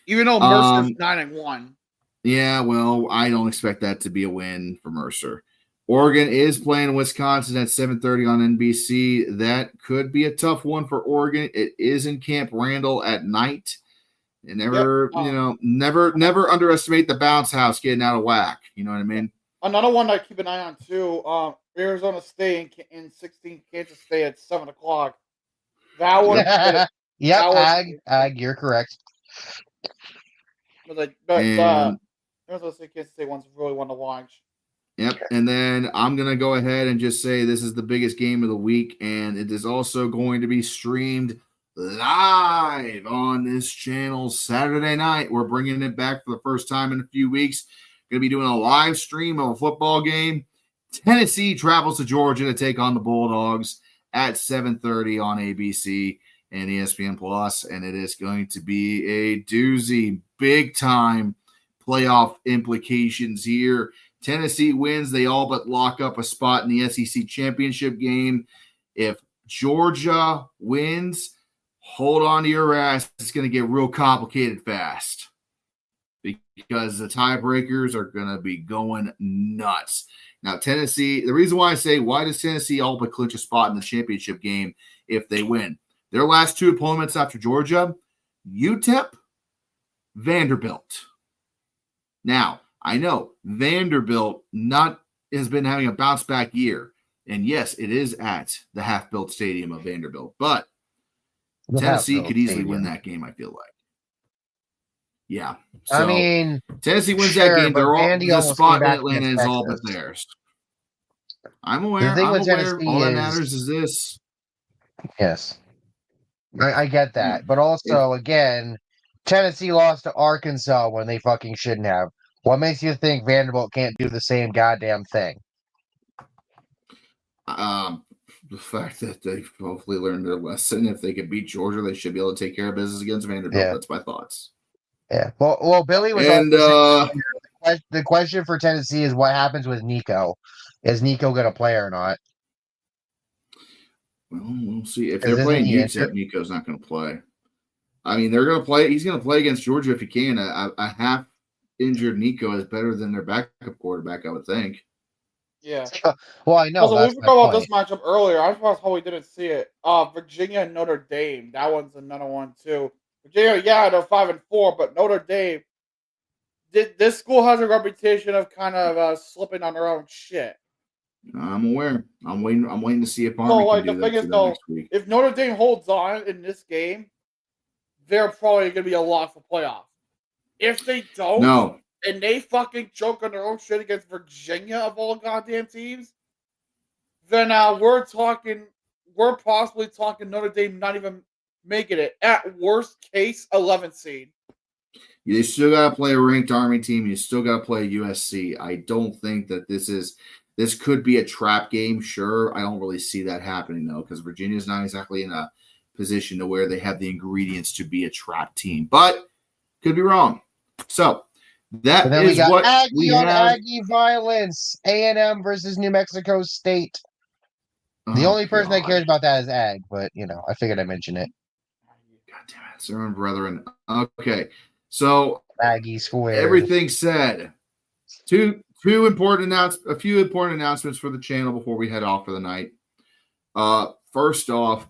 Even though Mercer's 9-1. Yeah, well, I don't expect that to be a win for Mercer. Oregon is playing Wisconsin at 7:30 on NBC. That could be a tough one for Oregon. It is in Camp Randall at night. And never underestimate the bounce house getting out of whack. You know what I mean? Another one I keep an eye on too. Arizona State in 16, Kansas State at 7:00. That one. Ag, you're correct. Arizona State, Kansas State one's really one to watch. Yep. And then I'm going to go ahead and just say this is the biggest game of the week, and it is also going to be streamed live on this channel Saturday night. We're bringing it back for the first time in a few weeks. Going to be doing a live stream of a football game. Tennessee travels to Georgia to take on the Bulldogs at 7:30 on ABC and ESPN Plus, and it is going to be a doozy, big time playoff implications here. Tennessee wins, they all but lock up a spot in the SEC championship game. If Georgia wins, hold on to your ass. It's going to get real complicated fast because the tiebreakers are going to be going nuts. Now, Tennessee, the reason why I say, why does Tennessee all but clinch a spot in the championship game if they win? Their last two opponents after Georgia, UTEP, Vanderbilt. Now, I know Vanderbilt has been having a bounce back year. And yes, it is at the half-built stadium of Vanderbilt. But Tennessee could easily win that game, I feel like. Yeah. So, I mean, Tennessee wins sure, that game. but Vandy The almost spot came in back Atlanta against is all but Texas. theirs. I'm aware. The thing I'm with aware. Tennessee All that is- matters is this. Yes. I get that. But also, again, Tennessee lost to Arkansas when they fucking shouldn't have. What makes you think Vanderbilt can't do the same goddamn thing? The fact that they've hopefully learned their lesson. If they could beat Georgia, they should be able to take care of business against Vanderbilt. Yeah. That's my thoughts. Yeah. Well, Billy was And also saying, the question for Tennessee is what happens with Nico. Is Nico going to play or not? well, we'll see. If Is they're playing he UTEP, injured? Nico's not going to play. I mean, they're going to play. He's going to play against Georgia if he can. A half injured Nico is better than their backup quarterback, I would think. Yeah. Well, I know. Also, we That's forgot my about point. this matchup earlier. I just how we didn't see it. Virginia and Notre Dame. That one's another one too. Virginia, yeah, they're 5-4, but Notre Dame. This school has a reputation of kind of slipping on their own shit. I'm aware. I'm waiting to see if So, Army like, can do the thing that is, to them though, next week. if Notre Dame holds on in this game, they're probably going to be a lock for playoff. If they don't, No, and they fucking choke on their own shit against Virginia of all goddamn teams, then we're possibly talking Notre Dame not even making it. At worst case, 11th seed. you still got to play a ranked Army team. You still got to play USC. I don't think that this could be a trap game. Sure, I don't really see that happening though, because Virginia's not exactly in a position to where they have the ingredients to be a trap team, but could be wrong. So that And then we is got what Aggie we on have. Aggie violence. A&M versus New Mexico State. The Oh, only person that God. cares about that is Ag, but I figured I'd mention it. God damn it, Sermon brethren. Okay, so Aggie squares. everything said. A few important announcements for the channel before we head off for the night. First off,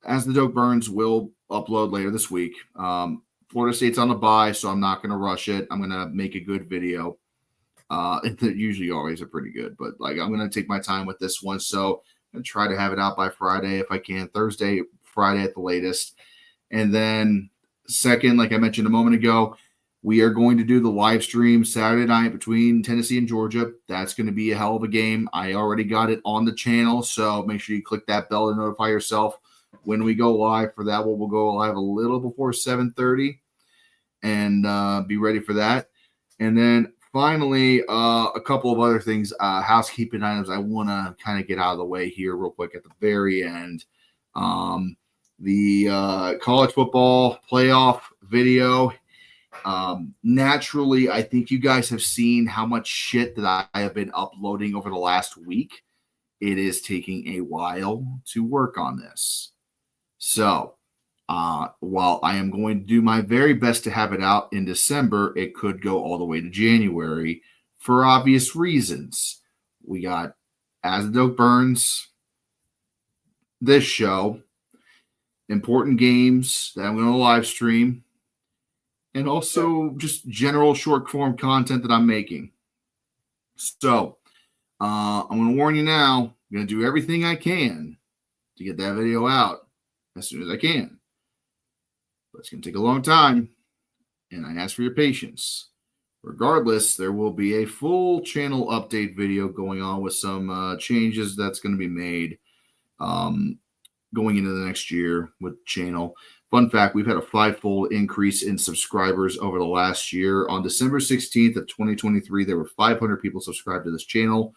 As the Dope Burns will upload later this week. Florida State's on the bye, so I'm not going to rush it. I'm going to make a good video. They usually always are pretty good, but I'm going to take my time with this one. So I'm going to try to have it out by Friday if I can. Thursday, Friday at the latest. And then second, like I mentioned a moment ago, we are going to do the live stream Saturday night between Tennessee and Georgia. That's going to be a hell of a game. I already got it on the channel, so make sure you click that bell to notify yourself when we go live for that. We'll go live a little before 7:30 and be ready for that. And then finally, a couple of other things, housekeeping items I want to kind of get out of the way here real quick at the very end. The college football playoff video. Naturally, I think you guys have seen how much shit that I have been uploading over the last week. It is taking a while to work on this. So, while I am going to do my very best to have it out in December, it could go all the way to January for obvious reasons. We got As the Dope Burns, this show, important games that I'm going to live stream, and also just general short form content that I'm making. So, I'm going to warn you now, I'm going to do everything I can to get that video out as soon as I can. But it's going to take a long time, and I ask for your patience. regardless, there will be a full channel update video going on with some changes that's going to be made going into the next year with the channel. Fun fact, we've had a 5-fold increase in subscribers over the last year. On December 16th of 2023, there were 500 people subscribed to this channel.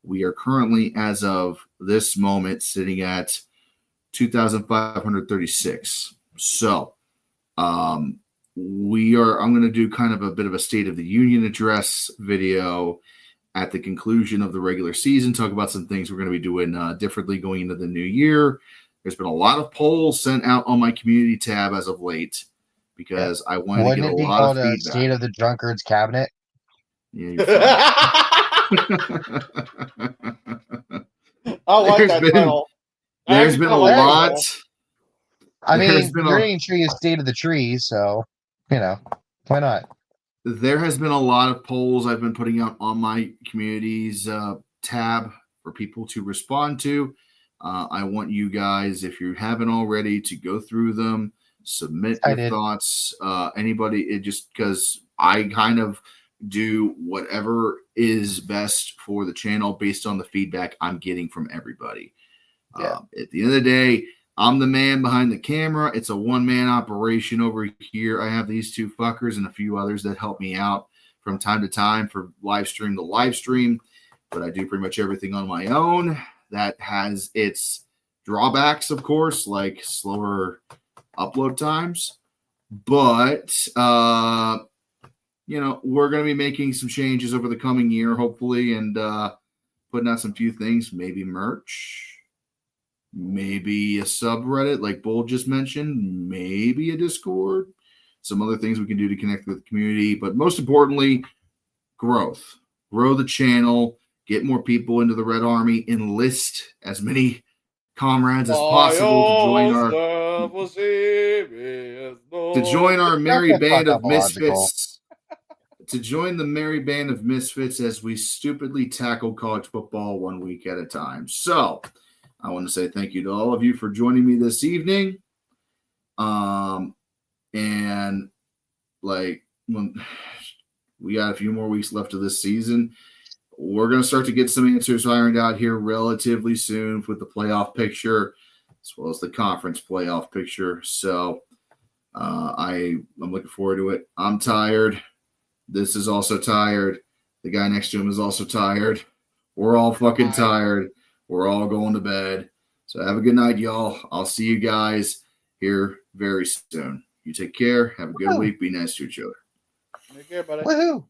We are currently, as of this moment, sitting at 2,536. So I'm going to do kind of a bit of a State of the Union address video at the conclusion of the regular season, talk about some things we're going to be doing differently going into the new year. There's been a lot of polls sent out on my community tab as of late because I wanted to get a lot of feedback. State of the Drunkard's Cabinet? Yeah, you're I like that title. There's been a lot. I mean, Green Tree is State of the Trees, so, why not? There has been a lot of polls I've been putting out on my community's tab for people to respond to. I want you guys, if you haven't already, to go through them, submit your thoughts. Anybody, just because I kind of do whatever is best for the channel based on the feedback I'm getting from everybody. Yeah. At the end of the day, I'm the man behind the camera. It's a one-man operation over here. I have these two fuckers and a few others that help me out from time to time for live stream to live stream, but I do pretty much everything on my own. That has its drawbacks, of course, like slower upload times. But, we're going to be making some changes over the coming year, hopefully, and putting out some few things, maybe merch, maybe a subreddit like Bull just mentioned, maybe a Discord, some other things we can do to connect with the community. But most importantly, growth. Grow the channel. Get more people into the Red Army. Enlist as many comrades as possible to join our merry band of misfits. To join the merry band of misfits as we stupidly tackle college football 1 week at a time. So, I want to say thank you to all of you for joining me this evening. And we got a few more weeks left of this season. We're going to start to get some answers ironed out here relatively soon with the playoff picture, as well as the conference playoff picture. So I'm looking forward to it. I'm tired. This is also tired. The guy next to him is also tired. We're all fucking tired. We're all going to bed. So have a good night, y'all. I'll see you guys here very soon. You take care. Have a good week. Be nice to each other. Take care, buddy. Woohoo!